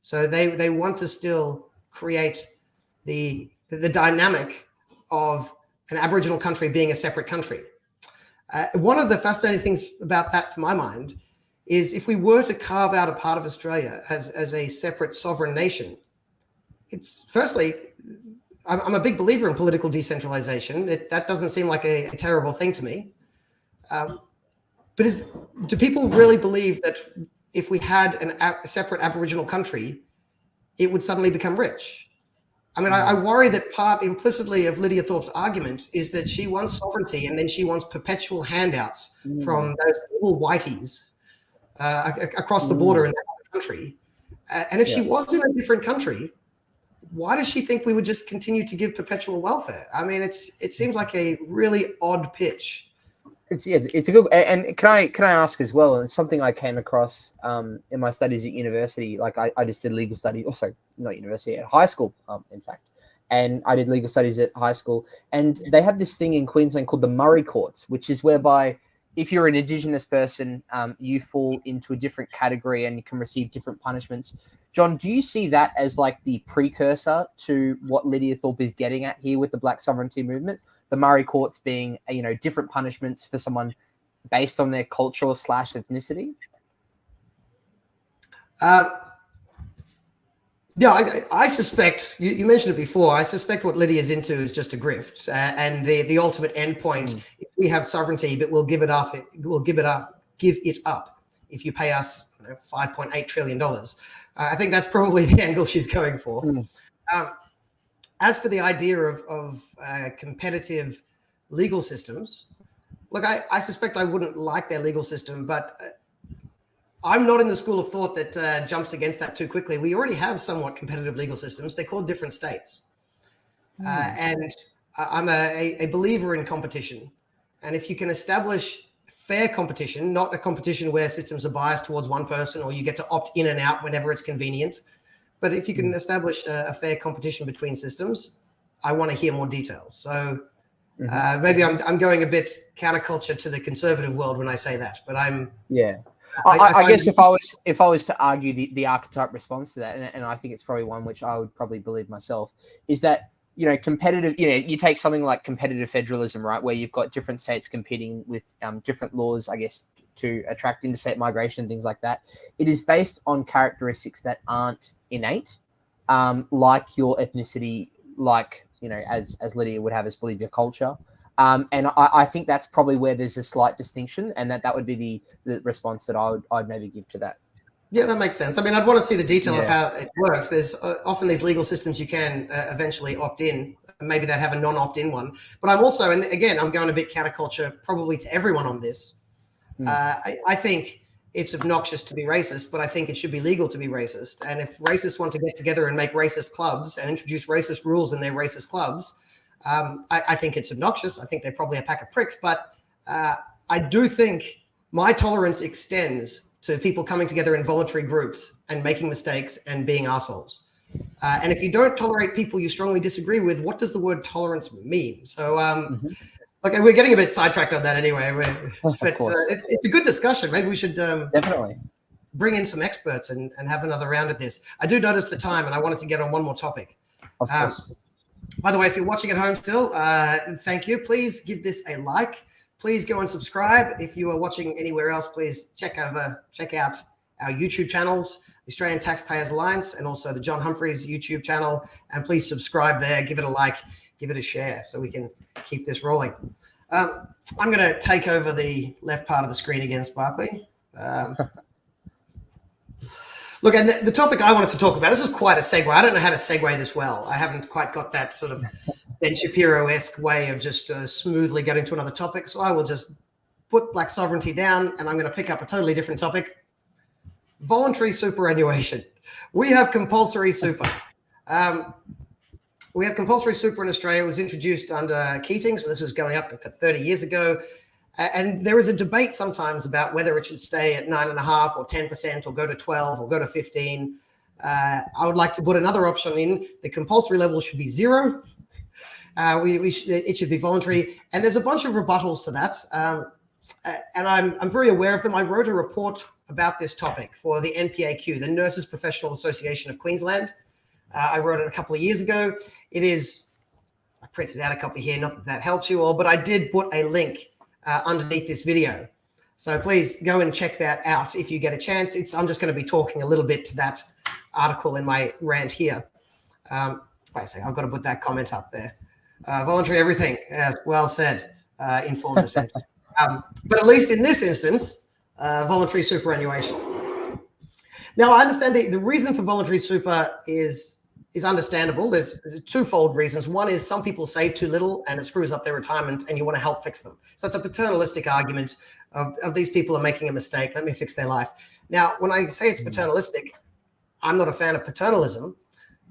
S1: So they want to still create the dynamic of an Aboriginal country being a separate country. One of the fascinating things about that, for my mind, is if we were to carve out a part of Australia as a separate sovereign nation, it's firstly, I'm a big believer in political decentralization. That doesn't seem like a terrible thing to me. But do people really believe that if we had a separate Aboriginal country, it would suddenly become rich? I mean, I worry that part implicitly of Lidia Thorpe's argument is that she wants sovereignty and then she wants perpetual handouts from those little whiteys across the border in that country. And if she was in a different country, why does she think we would just continue to give perpetual welfare? I mean, it seems like a really odd pitch.
S2: It's a good, and can I ask as well? It's something I came across in my studies at university. Like I just did legal studies, also not university, at high school, in fact. and I did legal studies at high school. And they have this thing in Queensland called the Murray Courts, which is whereby if you're an Indigenous person, you fall into a different category and you can receive different punishments. John, do you see that as like the precursor to what Lidia Thorpe is getting at here with the Black sovereignty movement? The Murray Courts being, different punishments for someone based on their cultural / ethnicity?
S1: Yeah, I suspect, you mentioned it before, I suspect what Lydia's into is just a grift, and the ultimate endpoint, if we have sovereignty, but we'll give it up if you pay us $5.8 trillion. I think that's probably the angle she's going for. As for the idea of competitive legal systems, look, I suspect I wouldn't like their legal system, but I'm not in the school of thought that jumps against that too quickly. We already have somewhat competitive legal systems. They're called different states. And I'm a believer in competition. And if you can establish fair competition, not a competition where systems are biased towards one person or you get to opt in and out whenever it's convenient, but if you can establish a fair competition between systems, I want to hear more details. So maybe I'm going a bit counterculture to the conservative world when I say that, but I'm...
S2: Yeah. I guess if I was to argue the archetype response to that, and I think it's probably one which I would probably believe myself, is that competitive. You take something like competitive federalism, right, where you've got different states competing with different laws, I guess, to attract interstate migration and things like that. It is based on characteristics that aren't innate, like your ethnicity, like as Lidia would have us believe, your culture. And I think that's probably where there's a slight distinction, and that would be the response that I'd maybe give to that.
S1: Yeah, that makes sense. I mean, I'd want to see the detail of how it works. There's often these legal systems you can eventually opt in. Maybe they'd have a non-opt-in one. But I'm also, and again, I'm going a bit counterculture probably to everyone on this. I think it's obnoxious to be racist, but I think it should be legal to be racist. And if racists want to get together and make racist clubs and introduce racist rules in their racist clubs, I think it's obnoxious. I think they're probably a pack of pricks, but I do think my tolerance extends to people coming together in voluntary groups and making mistakes and being assholes. And if you don't tolerate people you strongly disagree with, what does the word tolerance mean? So, okay, we're getting a bit sidetracked on that anyway. It's a good discussion. Maybe we should
S2: definitely
S1: bring in some experts and have another round at this. I do notice the time, and I wanted to get on one more topic.
S2: Of course.
S1: By the way, if you're watching at home still, thank you. Please give this a like. Please go and subscribe. If you are watching anywhere else, please check out our YouTube channels, the Australian Taxpayers Alliance, and also the John Humphreys YouTube channel. And please subscribe there, give it a like, give it a share so we can keep this rolling. I'm going to take over the left part of the screen again, Barclay. Look, and the topic I wanted to talk about, this is quite a segue. I don't know how to segue this well. I haven't quite got that sort of Ben Shapiro-esque way of just smoothly getting to another topic. So I will just put Black sovereignty down, and I'm going to pick up a totally different topic. Voluntary superannuation. We have compulsory super. We have compulsory super in Australia. It was introduced under Keating, so this was going up to 30 years ago. And there is a debate sometimes about whether it should stay at 9.5% or 10% or go to 12 or go to 15. I would like to put another option in. The compulsory level should be 0. It should be voluntary. And there's a bunch of rebuttals to that. And I'm very aware of them. I wrote a report about this topic for the NPAQ, the Nurses Professional Association of Queensland. I wrote it a couple of years ago. I printed out a copy here, not that helps you all, but I did put a link underneath this video. So please go and check that out if you get a chance. I'm just going to be talking a little bit to that article in my rant here. Wait a second, I've got to put that comment up there. Voluntary everything, well said, informed dissent. But at least in this instance, voluntary superannuation. Now, I understand the reason for voluntary super is understandable. There's twofold reasons. One is some people save too little and it screws up their retirement and you want to help fix them. So it's a paternalistic argument of these people are making a mistake. Let me fix their life. Now, when I say it's paternalistic, I'm not a fan of paternalism,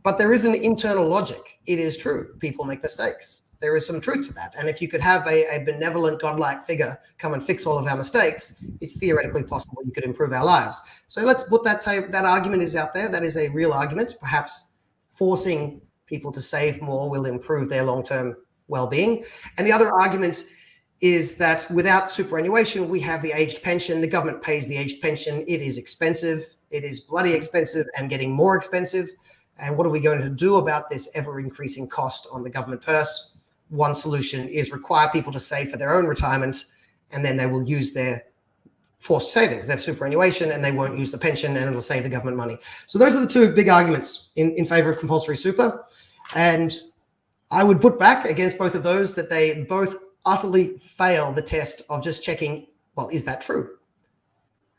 S1: but there is an internal logic. It is true. People make mistakes. There is some truth to that. And if you could have a benevolent, godlike figure come and fix all of our mistakes, it's theoretically possible you could improve our lives. So let's put that argument is out there. That is a real argument, perhaps forcing people to save more will improve their long-term well-being. And the other argument is that without superannuation, we have the aged pension. The government pays the aged pension. It is expensive. It is bloody expensive and getting more expensive. And what are we going to do about this ever-increasing cost on the government purse? One solution is require people to save for their own retirement, and then they will use their forced savings, their superannuation, and they won't use the pension, and it'll save the government money. So those are the two big arguments in favor of compulsory super. And I would put back against both of those that they both utterly fail the test of just checking, well, is that true?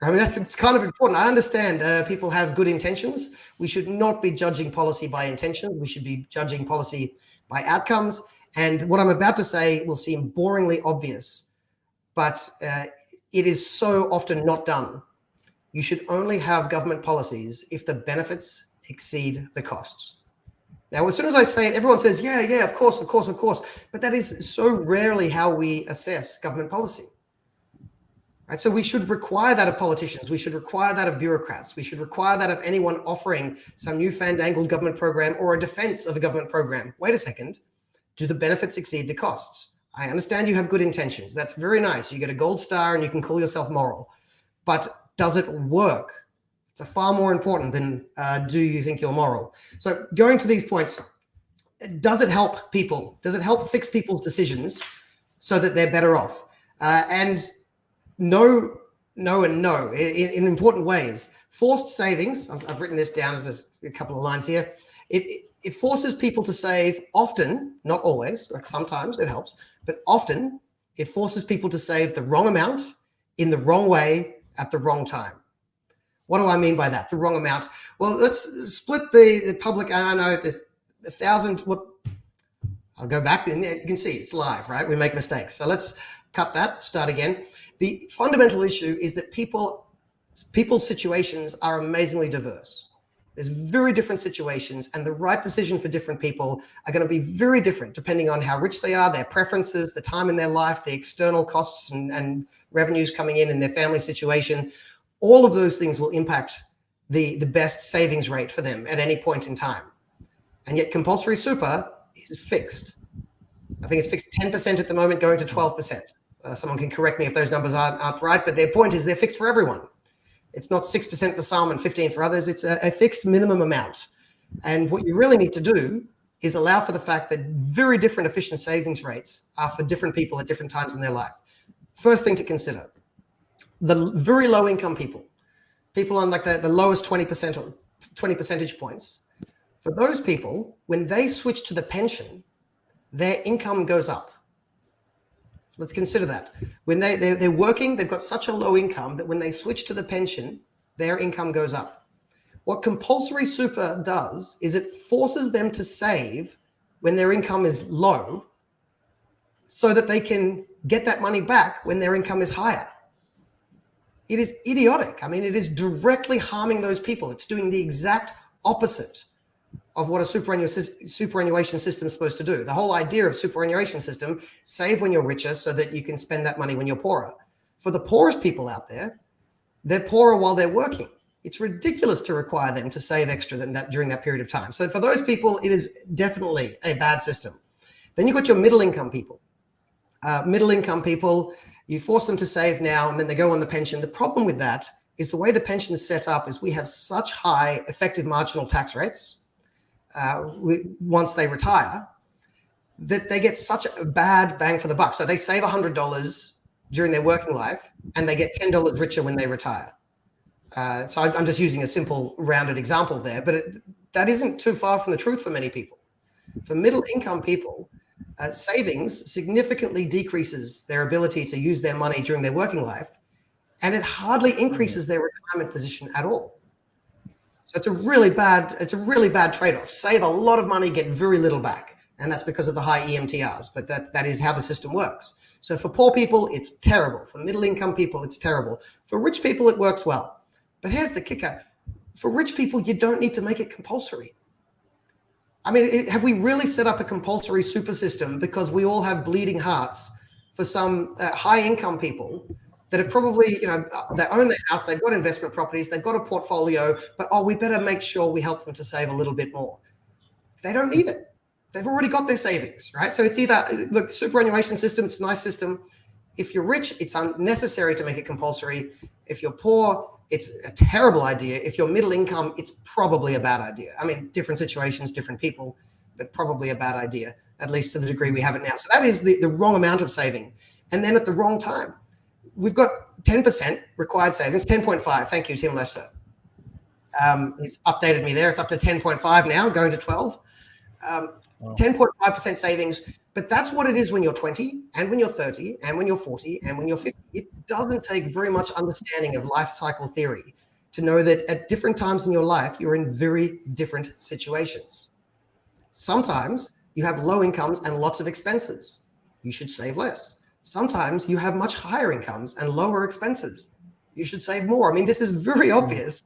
S1: I mean, it's kind of important. I understand people have good intentions. We should not be judging policy by intention. We should be judging policy by outcomes. And what I'm about to say will seem boringly obvious, but it is so often not done. You should only have government policies if the benefits exceed the costs. Now, as soon as I say it, everyone says, yeah, of course. But that is so rarely how we assess government policy. Right? So we should require that of politicians. We should require that of bureaucrats. We should require that of anyone offering some new fandangled government program or a defense of a government program. Wait a second. Do the benefits exceed the costs? I understand you have good intentions. That's very nice. You get a gold star and you can call yourself moral. But does it work? It's far more important than do you think you're moral? So going to these points, does it help people? Does it help fix people's decisions so that they're better off? And no, and no in important ways. Forced savings, I've written this down as a couple of lines here. It forces people to save often, not always, like sometimes it helps, but often it forces people to save the wrong amount in the wrong way at the wrong time. What do I mean by that? The wrong amount. Well, let's split the public. I know there's 1,000. I'll go back and you can see it's live, right? We make mistakes. So let's cut that, start again. The fundamental issue is that people's situations are amazingly diverse. There's very different situations, and the right decision for different people are going to be very different depending on how rich they are, their preferences, the time in their life, the external costs and revenues coming in their family situation. All of those things will impact the best savings rate for them at any point in time. And yet compulsory super is fixed. I think it's fixed 10% at the moment, going to 12%. Someone can correct me if those numbers aren't right, but their point is they're fixed for everyone. It's not 6% for some and 15% for others. It's a fixed minimum amount. And what you really need to do is allow for the fact that very different efficient savings rates are for different people at different times in their life. First thing to consider, the very low income people on like the lowest 20 percentage points, for those people, when they switch to the pension, their income goes up. Let's consider that. When they're working, they've got such a low income that when they switch to the pension, their income goes up. What compulsory super does is it forces them to save when their income is low so that they can get that money back when their income is higher. It is idiotic. I mean, it is directly harming those people. It's doing the exact opposite of what a superannuation system is supposed to do. The whole idea of superannuation system, save when you're richer so that you can spend that money when you're poorer. For the poorest people out there, they're poorer while they're working. It's ridiculous to require them to save extra than that during that period of time. So for those people, it is definitely a bad system. Then you've got your middle income people. Middle income people, you force them to save now and then they go on the pension. The problem with that is the way the pension is set up is we have such high effective marginal tax rates once they retire, that they get such a bad bang for the buck. So they save $100 during their working life and they get $10 richer when they retire. So I'm just using a simple rounded example there, but that isn't too far from the truth for many people. For middle income people, savings significantly decreases their ability to use their money during their working life, and it hardly increases their retirement position at all. So it's a really bad trade-off. Save a lot of money, get very little back. And that's because of the high EMTRs, but that is how the system works. So for poor people, it's terrible. For middle income people, it's terrible. For rich people, it works well. But here's the kicker. For rich people, you don't need to make it compulsory. I mean, have we really set up a compulsory super system because we all have bleeding hearts for some high income people that have probably, they own their house, they've got investment properties, they've got a portfolio, but we better make sure we help them to save a little bit more. they don't need it. They've already got their savings, right? So it's either, look, superannuation system, it's a nice system. If you're rich, it's unnecessary to make it compulsory. If you're poor, it's a terrible idea. If you're middle income, it's probably a bad idea. I mean, different situations, different people, but probably a bad idea, at least to the degree we have it now. So that is the wrong amount of saving. And then at the wrong time. We've got 10% required savings, 10.5. Thank you, Tim Lester. He's updated me there. It's up to 10.5 now, going to 12. 10.5% savings, but that's what it is when you're 20 and when you're 30 and when you're 40 and when you're 50. It doesn't take very much understanding of life cycle theory to know that at different times in your life, you're in very different situations. Sometimes you have low incomes and lots of expenses. You should save less. Sometimes you have much higher incomes and lower expenses. You should save more. I mean, this is very obvious,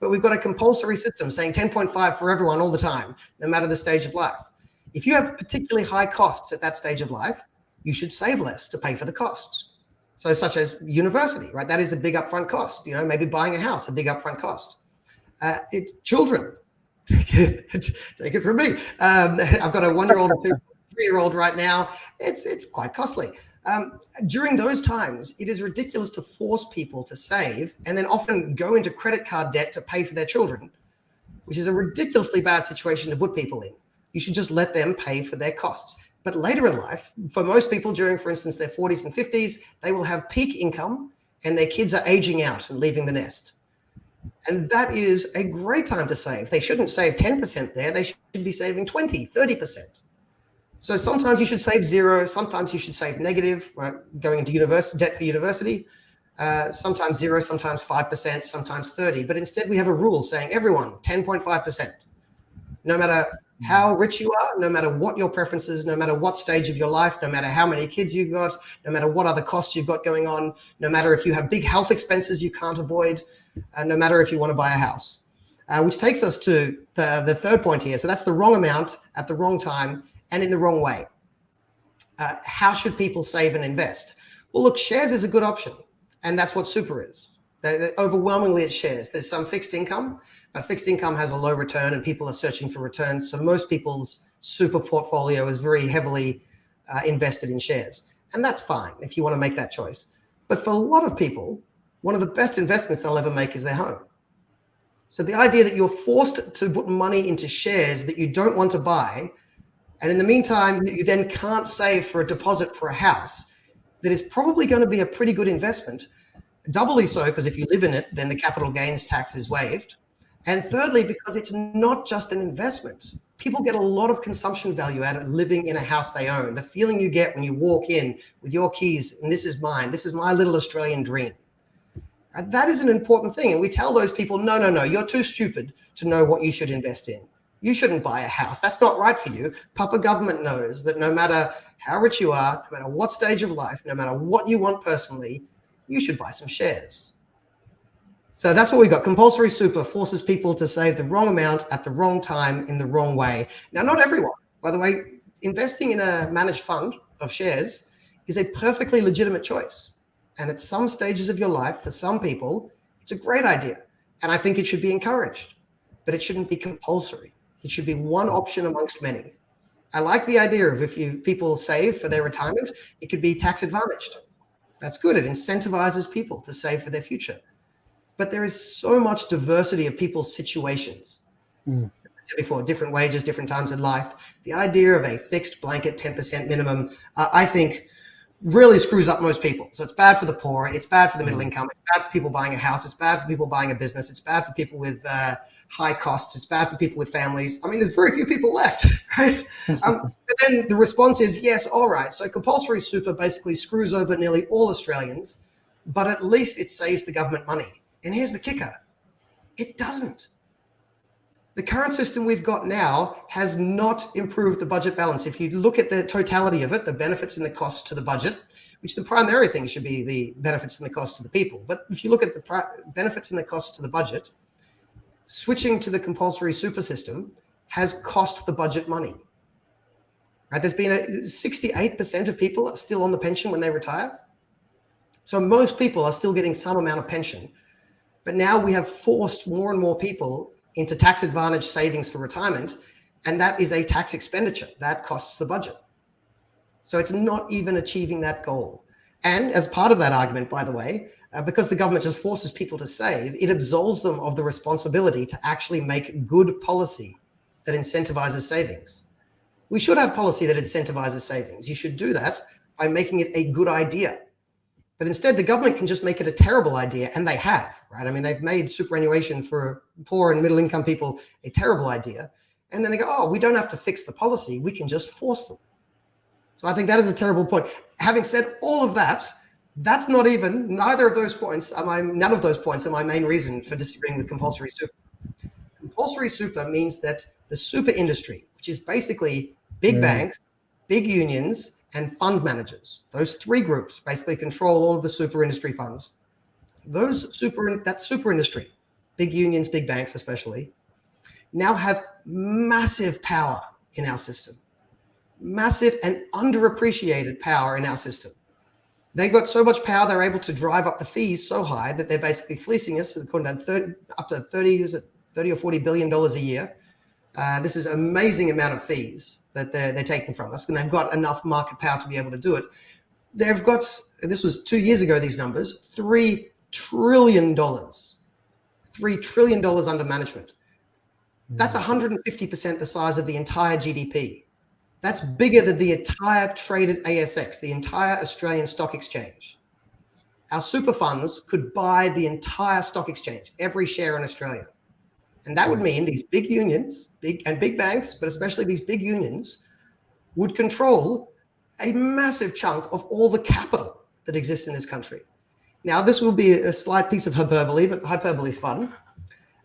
S1: but we've got a compulsory system saying 10.5 for everyone all the time, no matter the stage of life. If you have particularly high costs at that stage of life, you should save less to pay for the costs. So such as university, right? That is a big upfront cost. You know, maybe buying a house, a big upfront cost. Children, take it from me. I've got a 1-year-old and 3-year-old right now. It's quite costly. During those times, it is ridiculous to force people to save and then often go into credit card debt to pay for their children, which is a ridiculously bad situation to put people in. You should just let them pay for their costs. But later in life, for most people during, for instance, their 40s and 50s, they will have peak income and their kids are aging out and leaving the nest. And that is a great time to save. They shouldn't save 10% there. They should be saving 20, 30%. So sometimes you should save 0. Sometimes you should save negative, right? Going into debt for university. Sometimes 0, sometimes 5%, sometimes 30. But instead we have a rule saying everyone 10.5%. No matter how rich you are, no matter what your preferences, no matter what stage of your life, no matter how many kids you've got, no matter what other costs you've got going on, no matter if you have big health expenses you can't avoid, no matter if you want to buy a house. Which takes us to the third point here. So that's the wrong amount at the wrong time and in the wrong way. How should people save and invest? Well, look, shares is a good option, and that's what super is. Overwhelmingly, it's shares. There's some fixed income, but fixed income has a low return and people are searching for returns. So most people's super portfolio is very heavily invested in shares. And that's fine if you want to make that choice. But for a lot of people, one of the best investments they'll ever make is their home. So the idea that you're forced to put money into shares that you don't want to buy, and in the meantime, you then can't save for a deposit for a house that is probably going to be a pretty good investment. Doubly so, because if you live in it, then the capital gains tax is waived. And thirdly, because it's not just an investment. People get a lot of consumption value out of living in a house they own. The feeling you get when you walk in with your keys, and this is mine, this is my little Australian dream. And that is an important thing. And we tell those people, no, you're too stupid to know what you should invest in. You shouldn't buy a house. That's not right for you. Papa government knows that no matter how rich you are, no matter what stage of life, no matter what you want personally, you should buy some shares. So that's what we got. Compulsory super forces people to save the wrong amount at the wrong time in the wrong way. Now, not everyone, by the way. Investing in a managed fund of shares is a perfectly legitimate choice. And at some stages of your life, for some people, it's a great idea. And I think it should be encouraged, but it shouldn't be compulsory. It should be one option amongst many. I like the idea of if people save for their retirement, it could be tax advantaged. That's good. It incentivizes people to save for their future. But there is so much diversity of people's situations. As I said before, different wages, different times in life. The idea of a fixed blanket 10% minimum, I think, really screws up most people. So it's bad for the poor. It's bad for the middle income. It's bad for people buying a house. It's bad for people buying a business. It's bad for people with high costs. It's bad for people with families. I mean, there's very few people left, right? But then the response is, yes, all right. So compulsory super basically screws over nearly all Australians, but at least it saves the government money. And here's the kicker. It doesn't. The current system we've got now has not improved the budget balance. If you look at the totality of it, the benefits and the costs to the budget, which the primary thing should be the benefits and the costs to the people. But if you look at the benefits and the costs to the budget, switching to the compulsory super system has cost the budget money. Right? There's been 68% of people are still on the pension when they retire. So most people are still getting some amount of pension. But now we have forced more and more people into tax advantage savings for retirement. And that is a tax expenditure. That costs the budget. So it's not even achieving that goal. And as part of that argument, by the way, because the government just forces people to save, it absolves them of the responsibility to actually make good policy that incentivizes savings. We should have policy that incentivizes savings. You should do that by making it a good idea. But instead, the government can just make it a terrible idea, and they have, right? I mean, they've made superannuation for poor and middle-income people a terrible idea. And then they go, oh, we don't have to fix the policy. We can just force them. So I think that is a terrible point. Having said all of that, that's not even, none of those points are my main reason for disagreeing with compulsory super. Compulsory super means that the super industry, which is basically big banks, big unions, and fund managers, those three groups basically control all of the super industry funds. That super industry, big unions, big banks especially, now have massive power in our system. Massive and underappreciated power in our system. They got so much power, they're able to drive up the fees so high that they're basically fleecing us up to 30 or $40 billion a year. This is an amazing amount of fees that they're taking from us, and they've got enough market power to be able to do it. They've got, and this was 2 years ago, these numbers, $3 trillion. $3 trillion under management. That's 150% the size of the entire GDP. That's bigger than the entire traded ASX, the entire Australian Stock Exchange. Our super funds could buy the entire stock exchange, every share in Australia. And that would mean these big unions, big banks, but especially these big unions, would control a massive chunk of all the capital that exists in this country. Now, this will be a slight piece of hyperbole, but hyperbole is fun.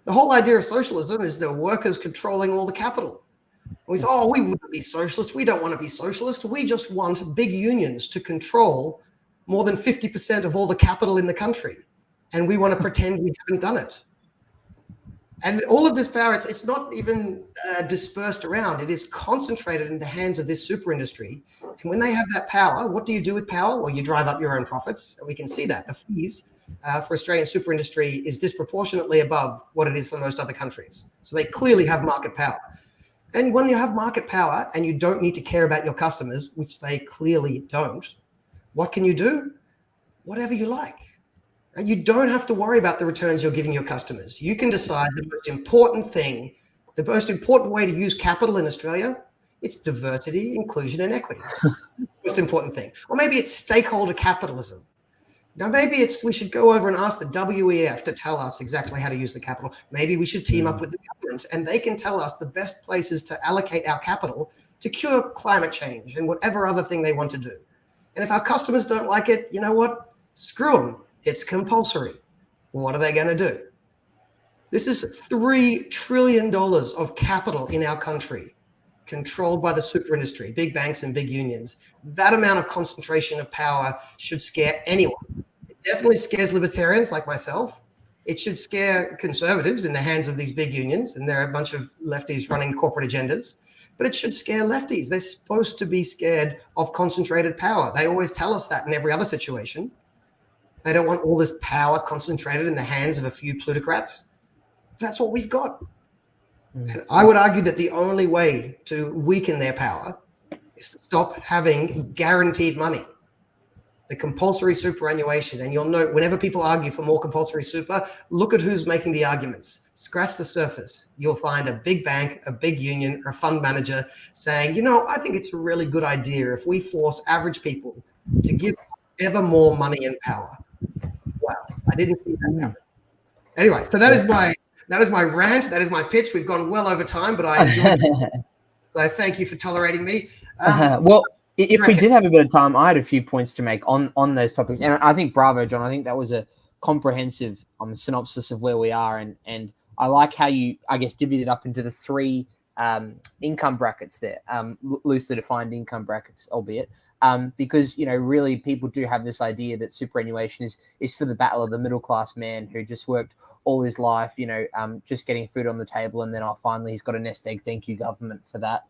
S1: The whole idea of socialism is the workers controlling all the capital. We say, oh, we wouldn't be socialist. We don't want to be socialist. We just want big unions to control more than 50% of all the capital in the country. And we want to pretend we haven't done it. And all of this power, it's not even dispersed around. It is concentrated in the hands of this super industry. And when they have that power, what do you do with power? Well, you drive up your own profits. And we can see that. The fees for Australian super industry is disproportionately above what it is for most other countries. So they clearly have market power. And when you have market power and you don't need to care about your customers, which they clearly don't, what can you do? Whatever you like. And you don't have to worry about the returns you're giving your customers. You can decide the most important thing, the most important way to use capital in Australia, it's diversity, inclusion, and equity. That's the most important thing. Or maybe it's stakeholder capitalism. Now, maybe we should go over and ask the WEF to tell us exactly how to use the capital. Maybe we should team up with the government and they can tell us the best places to allocate our capital to cure climate change and whatever other thing they want to do. And if our customers don't like it, you know what? Screw them. It's compulsory. What are they going to do? This is $3 trillion of capital in our country, controlled by the super industry, big banks and big unions. That amount of concentration of power should scare anyone. It definitely scares libertarians like myself. It should scare conservatives in the hands of these big unions, and there are a bunch of lefties running corporate agendas. But it should scare lefties. They're supposed to be scared of concentrated power. They always tell us that in every other situation. They don't want all this power concentrated in the hands of a few plutocrats. That's what we've got. And I would argue that the only way to weaken their power is to stop having guaranteed money. The compulsory superannuation. And you'll note whenever people argue for more compulsory super, look at who's making the arguments. Scratch the surface. You'll find a big bank, a big union, or a fund manager saying, you know, I think it's a really good idea if we force average people to give ever more money and power. Wow, I didn't see that happen. Anyway, so that is my rant. That is my pitch. We've gone well over time, but I enjoyed it. So thank you for tolerating me.
S2: Well, if we did have a bit of time, I had a few points to make on those topics. And I think bravo, John. I think that was a comprehensive synopsis of where we are. And I like how you, I guess, divvied it up into the three income brackets there, loosely defined income brackets, albeit. Because, you know, really people do have this idea that superannuation is for the battle of the middle class man who just worked all his life, you know, just getting food on the table. And then finally he's got a nest egg. Thank you, government, for that.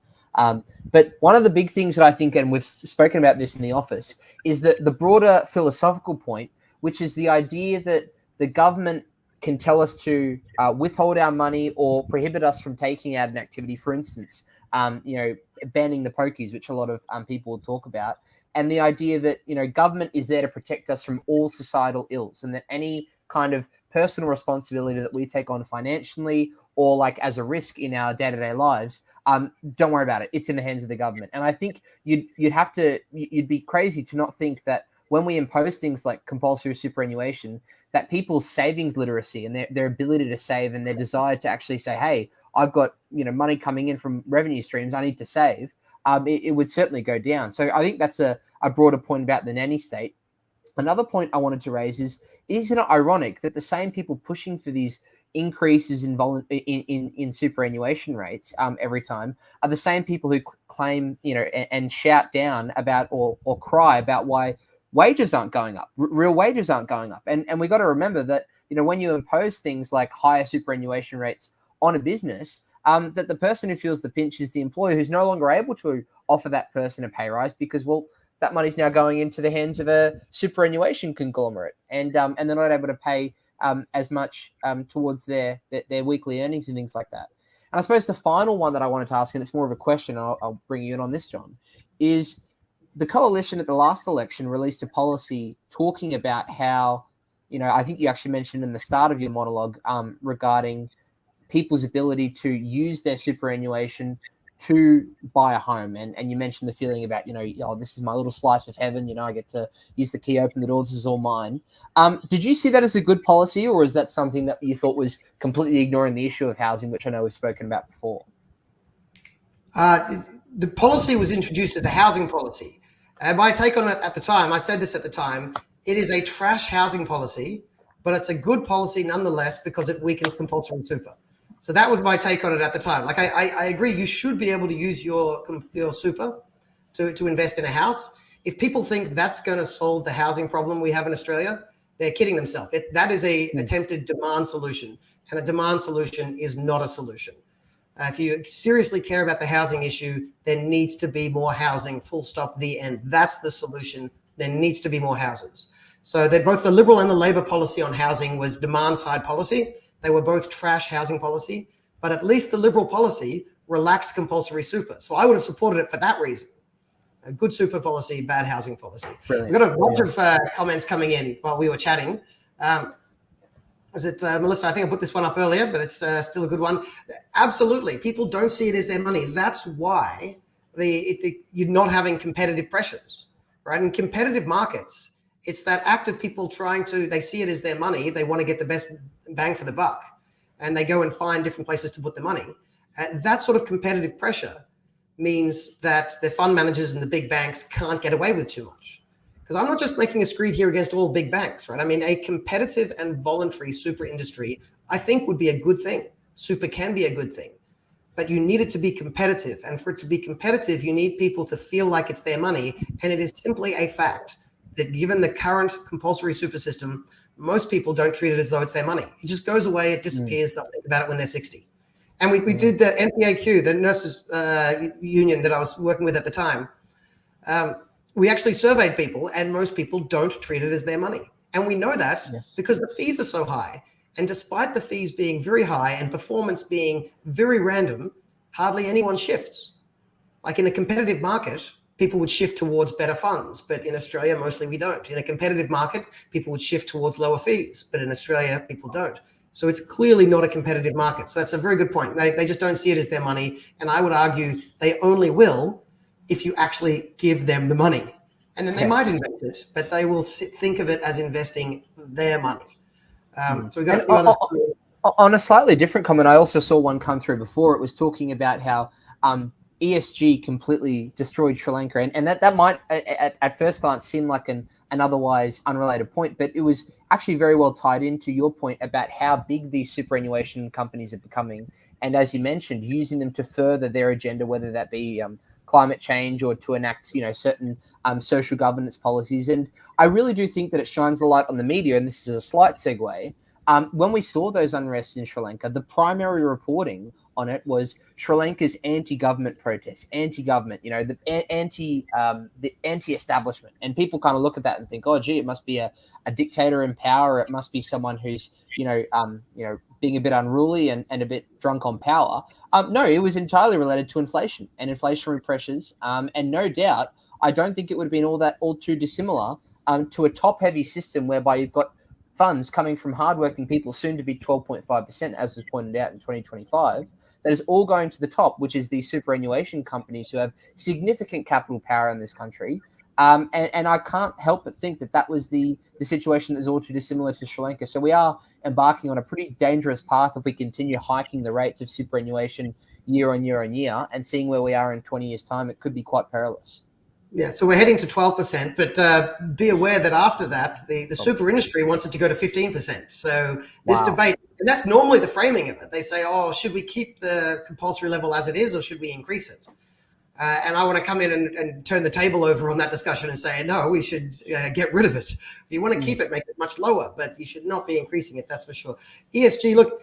S2: But one of the big things that I think, and we've spoken about this in the office, is that the broader philosophical point, which is the idea that the government can tell us to withhold our money or prohibit us from taking out an activity. For instance, banning the pokies, which a lot of people will talk about, and the idea that government is there to protect us from all societal ills, and that any kind of personal responsibility that we take on financially or like as a risk in our day-to-day lives, don't worry about it. It's in the hands of the government. And I think you'd be crazy to not think that when we impose things like compulsory superannuation, that people's savings literacy and their ability to save and their desire to actually say, hey, I've got money coming in from revenue streams, I need to save, it would certainly go down. So I think that's a broader point about the nanny state. Another point I wanted to raise is, isn't it ironic that the same people pushing for these increases in superannuation rates every time are the same people who claim, and shout down about or cry about why wages aren't going up, real wages aren't going up. And we got to remember that, when you impose things like higher superannuation rates on a business, that the person who feels the pinch is the employer, who's no longer able to offer that person a pay rise because, well, that money's now going into the hands of a superannuation conglomerate, and they're not able to pay as much towards their weekly earnings and things like that. And I suppose the final one that I wanted to ask, and it's more of a question, I'll bring you in on this, John, is the coalition at the last election released a policy talking about how, I think you actually mentioned in the start of your monologue regarding people's ability to use their superannuation to buy a home, and you mentioned the feeling about this is my little slice of heaven, I get to use the key, open the door, this is all mine. Did you see that as a good policy, or is that something that you thought was completely ignoring the issue of housing, which I know we've spoken about before?
S1: The policy was introduced as a housing policy. My take on it at the time, I said this at the time, it is a trash housing policy, but it's a good policy nonetheless because it weakens compulsory super. So that was my take on it at the time. Like, I agree, you should be able to use your super to invest in a house. If people think that's going to solve the housing problem we have in Australia, they're kidding themselves. That is a attempted demand solution, and a demand solution is not a solution. If you seriously care about the housing issue, there needs to be more housing, full stop, the end. That's the solution. There needs to be more houses. So both the Liberal and the Labor policy on housing was demand side policy. They were both trash housing policy, but at least the Liberal policy relaxed compulsory super. So I would have supported it for that reason. A good super policy, bad housing policy.
S2: Brilliant.
S1: We've got a bunch of comments coming in while we were chatting. Is it Melissa? I think I put this one up earlier, but it's still a good one. Absolutely. People don't see it as their money. That's why you're not having competitive pressures, right? In competitive markets, it's that act of people they see it as their money. They want to get the best bang for the buck, and they go and find different places to put the money. That sort of competitive pressure means that the fund managers and the big banks can't get away with too much. Because I'm not just making a screed here against all big banks, right? I mean, a competitive and voluntary super industry, I think, would be a good thing. Super can be a good thing, but you need it to be competitive. And for it to be competitive, you need people to feel like it's their money. And it is simply a fact that given the current compulsory super system, most people don't treat it as though it's their money. It just goes away, it disappears, they'll think about it when they're 60. And we did the NPAQ, the nurses union that I was working with at the time. We actually surveyed people, and most people don't treat it as their money. And we know that because the fees are so high. And despite the fees being very high and performance being very random, hardly anyone shifts. Like in a competitive market, people would shift towards better funds, but in Australia, mostly we don't. In a competitive market, people would shift towards lower fees, but in Australia, people don't. So it's clearly not a competitive market. So that's a very good point. They just don't see it as their money. And I would argue they only will if you actually give them the money. And then they might invest it, but they will think of it as investing their money. So we've got a few others.
S2: On a slightly different comment, I also saw one come through before. It was talking about how ESG completely destroyed Sri Lanka. And that might, at first glance, seem like an otherwise unrelated point, but it was actually very well tied into your point about how big these superannuation companies are becoming. And as you mentioned, using them to further their agenda, whether that be climate change or to enact, certain social governance policies. And I really do think that it shines the light on the media, and this is a slight segue. When we saw those unrests in Sri Lanka, the primary reporting on it was Sri Lanka's anti-government protests, anti-government, the anti-establishment. And people kind of look at that and think, oh, gee, it must be a dictator in power. It must be someone who's, being a bit unruly and a bit drunk on power. No, it was entirely related to inflation and inflationary pressures. And no doubt, I don't think it would have been all too dissimilar to a top-heavy system whereby you've got funds coming from hardworking people, soon to be 12.5%, as was pointed out in 2025, that is all going to the top, which is the superannuation companies who have significant capital power in this country. And I can't help but think that was the situation that's all too dissimilar to Sri Lanka. So we are embarking on a pretty dangerous path if we continue hiking the rates of superannuation year on year on year, and seeing where we are in 20 years' time, it could be quite perilous.
S1: Yeah, so we're heading to 12%, but be aware that after that, the super industry wants it to go to 15%. So this debate, and that's normally the framing of it. They say, oh, should we keep the compulsory level as it is, or should we increase it? And I want to come in and turn the table over on that discussion and say, no, we should get rid of it. If you want to keep it, make it much lower, but you should not be increasing it, that's for sure. ESG, look,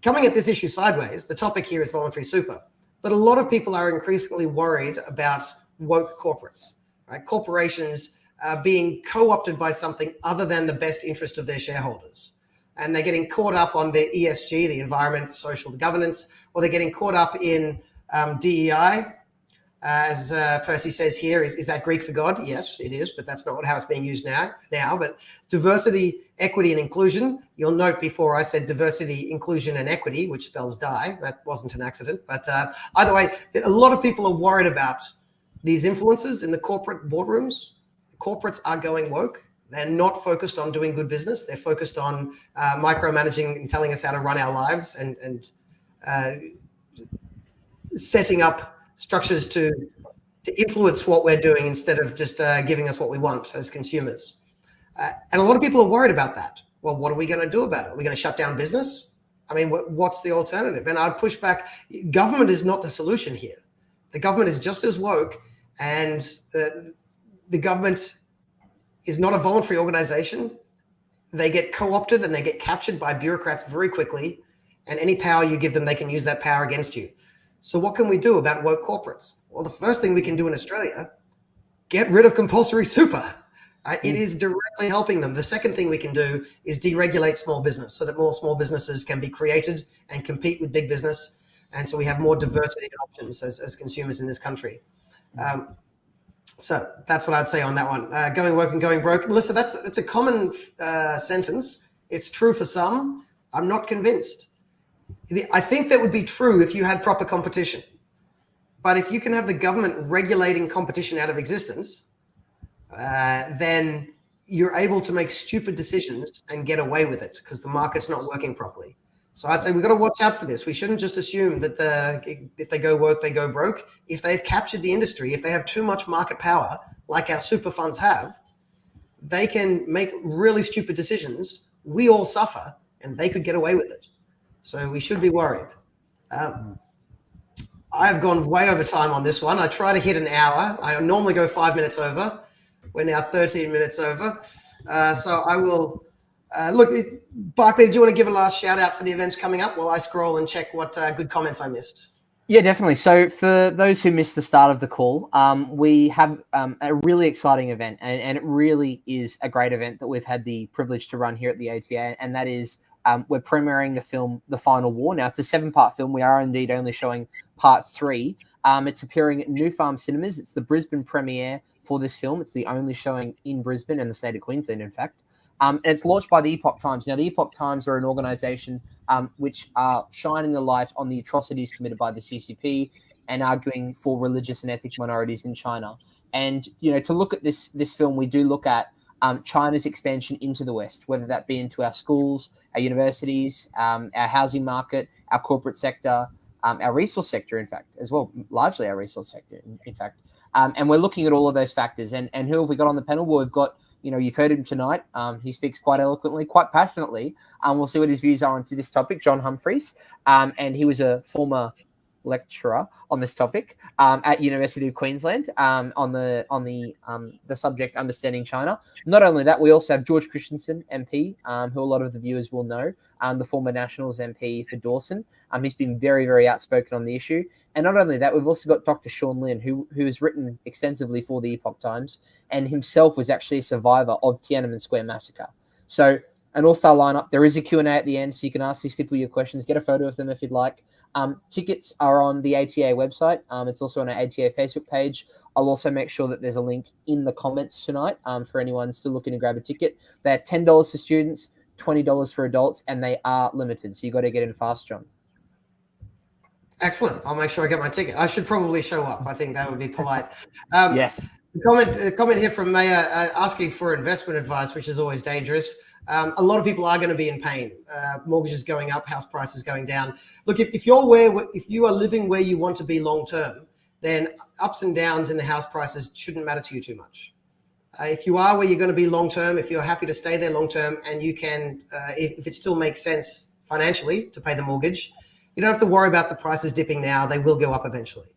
S1: coming at this issue sideways, the topic here is voluntary super. But a lot of people are increasingly worried about woke corporates, right? Corporations being co-opted by something other than the best interest of their shareholders. And they're getting caught up on the ESG, the environment, the social, the governance, or they're getting caught up in DEI. As Percy says here, is that Greek for God? Yes, it is, but that's not how it's being used now. But diversity, equity, and inclusion. You'll note before I said diversity, inclusion, and equity, which spells die. That wasn't an accident. But either way, a lot of people are worried about these influences in the corporate boardrooms. Corporates are going woke. They're not focused on doing good business. They're focused on micromanaging and telling us how to run our lives and setting up structures to influence what we're doing instead of just giving us what we want as consumers. And a lot of people are worried about that. Well, what are we going to do about it? Are we going to shut down business? I mean, what's the alternative? And I'd push back. Government is not the solution here. The government is just as woke, and the government is not a voluntary organization. They get co-opted and they get captured by bureaucrats very quickly, and any power you give them, they can use that power against you. So what can we do about woke corporates? Well, the first thing we can do in Australia, get rid of compulsory super. It is directly helping them. The second thing we can do is deregulate small business so that more small businesses can be created and compete with big business. And so we have more diversity and options as consumers in this country. So that's what I'd say on that one. Going woke and going broke. Melissa, that's a common sentence. It's true for some. I'm not convinced. I think that would be true if you had proper competition. But if you can have the government regulating competition out of existence, then you're able to make stupid decisions and get away with it because the market's not working properly. So I'd say we've got to watch out for this. We shouldn't just assume that if they go woke, they go broke. If they've captured the industry, if they have too much market power, like our super funds have, they can make really stupid decisions. We all suffer, and they could get away with it. So we should be worried. I've gone way over time on this one. I try to hit an hour. I normally go 5 minutes over. We're now 13 minutes over. So I will look. Barclay, do you want to give a last shout out for the events coming up while I scroll and check what good comments I missed?
S2: Yeah, definitely. So for those who missed the start of the call, we have a really exciting event, and it really is a great event that we've had the privilege to run here at the ATA, and that is we're premiering the film The Final War. Now, it's a 7-part film. We are indeed only showing part 3. It's appearing at New Farm Cinemas. It's the Brisbane premiere for this film. It's the only showing in Brisbane and the state of Queensland, in fact. And it's launched by the Epoch Times. Now, the Epoch Times are an organisation which are shining the light on the atrocities committed by the CCP and arguing for religious and ethnic minorities in China. And, you know, to look at this film, we do look at China's expansion into the West, whether that be into our schools, our universities, our housing market, our corporate sector, our resource sector, in fact, as well, largely our resource sector, in fact. And we're looking at all of those factors. And who have we got on the panel? Well, we've got, you know, you've heard him tonight. He speaks quite eloquently, quite passionately. We'll see what his views are on to this topic, John Humphreys. And he was a former lecturer on this topic at University of Queensland on the subject Understanding China. Not only that, we also have George Christensen, MP, who a lot of the viewers will know, the former Nationals MP for Dawson. He's been very, very outspoken on the issue. And not only that, we've also got Dr. Sean Lin, who has written extensively for the Epoch Times and himself was actually a survivor of Tiananmen Square massacre. So an all-star lineup. There is a Q&A at the end, so you can ask these people your questions, get a photo of them if you'd like. Tickets are on the ATA website. It's also on our ATA Facebook page. I'll also make sure that there's a link in the comments tonight for anyone still looking to grab a ticket. They're $10 for students, $20 for adults, and they are limited, so you got to get in fast, John.
S1: Excellent. I'll make sure I get my ticket. I should probably show up. I think that would be polite.
S2: Yes.
S1: A comment here from Maya asking for investment advice, which is always dangerous. A lot of people are going to be in pain. Mortgages going up, house prices going down. Look, if you are living where you want to be long term, then ups and downs in the house prices shouldn't matter to you too much. If you are where you're going to be long term, if you're happy to stay there long term, and you can, if it still makes sense financially to pay the mortgage, you don't have to worry about the prices dipping now. They will go up eventually.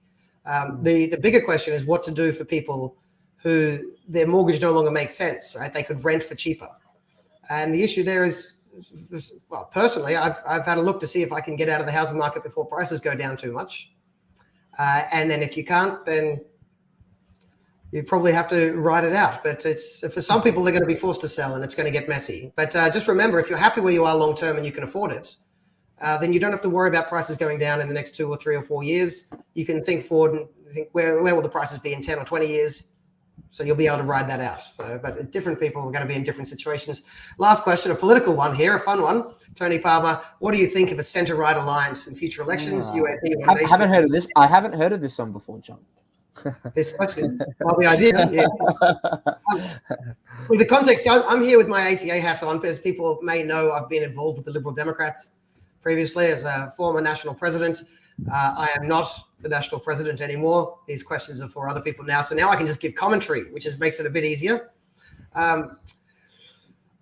S1: The bigger question is what to do for people who their mortgage no longer makes sense, right? They could rent for cheaper. And the issue there is, well, personally, I've had a look to see if I can get out of the housing market before prices go down too much. And then if you can't, then you probably have to ride it out. But it's for some people, they're going to be forced to sell and it's going to get messy. But just remember, if you're happy where you are long term and you can afford it, then you don't have to worry about prices going down in the next 2 or 3 or 4 years. You can think forward and think, where will the prices be in 10 or 20 years? So you'll be able to ride that out. But different people are going to be in different situations. Last question, a political one here, a fun one. Tony Palmer, what do you think of a centre-right alliance in future elections?
S2: I haven't heard of this. I haven't heard of this one before, John.
S1: This question, well, the idea, yeah. With the context, I'm here with my ATA hat on, because people may know I've been involved with the Liberal Democrats previously as a former national president. I am not the national president anymore. These questions are for other people now. So now I can just give commentary, which makes it a bit easier. An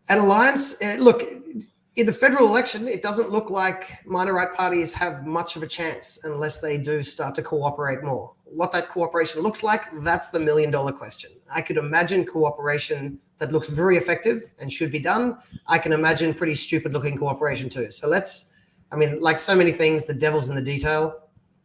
S1: alliance, look, in the federal election, it doesn't look like minor right parties have much of a chance unless they do start to cooperate more. What that cooperation looks like, that's the $1 million question. I could imagine cooperation that looks very effective and should be done. I can imagine pretty stupid looking cooperation too. So like so many things, the devil's in the detail.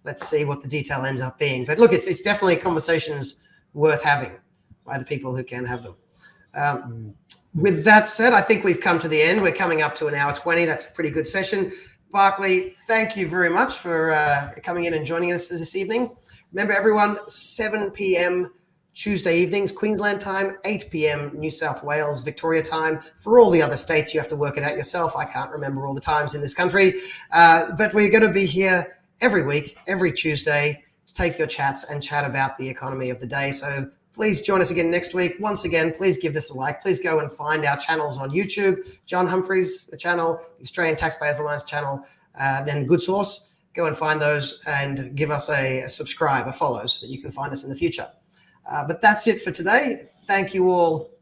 S1: Let's see what the detail ends up being. But look, it's definitely conversations worth having by the people who can have them. With that said, I think we've come to the end. We're coming up to an hour 20. That's a pretty good session. Barclay, thank you very much for coming in and joining us this evening. Remember, everyone, 7 p.m. Tuesday evenings, Queensland time, 8 p.m. New South Wales, Victoria time. For all the other states, you have to work it out yourself. I can't remember all the times in this country. But we're going to be here every week, every Tuesday, to take your chats and chat about the economy of the day. So please join us again next week. Once again, please give this a like. Please go and find our channels on YouTube. John Humphreys, the channel, the Australian Taxpayers Alliance channel, then Good Source. Go and find those and give us a subscribe, a follow, so that you can find us in the future. But that's it for today. Thank you all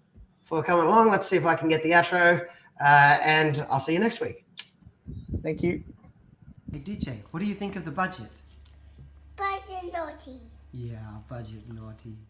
S1: for coming along. Let's see if I can get the outro, and I'll see you next week.
S2: Thank you.
S1: Hey, DJ, what do you think of the budget?
S3: Budget naughty.
S1: Yeah, budget naughty.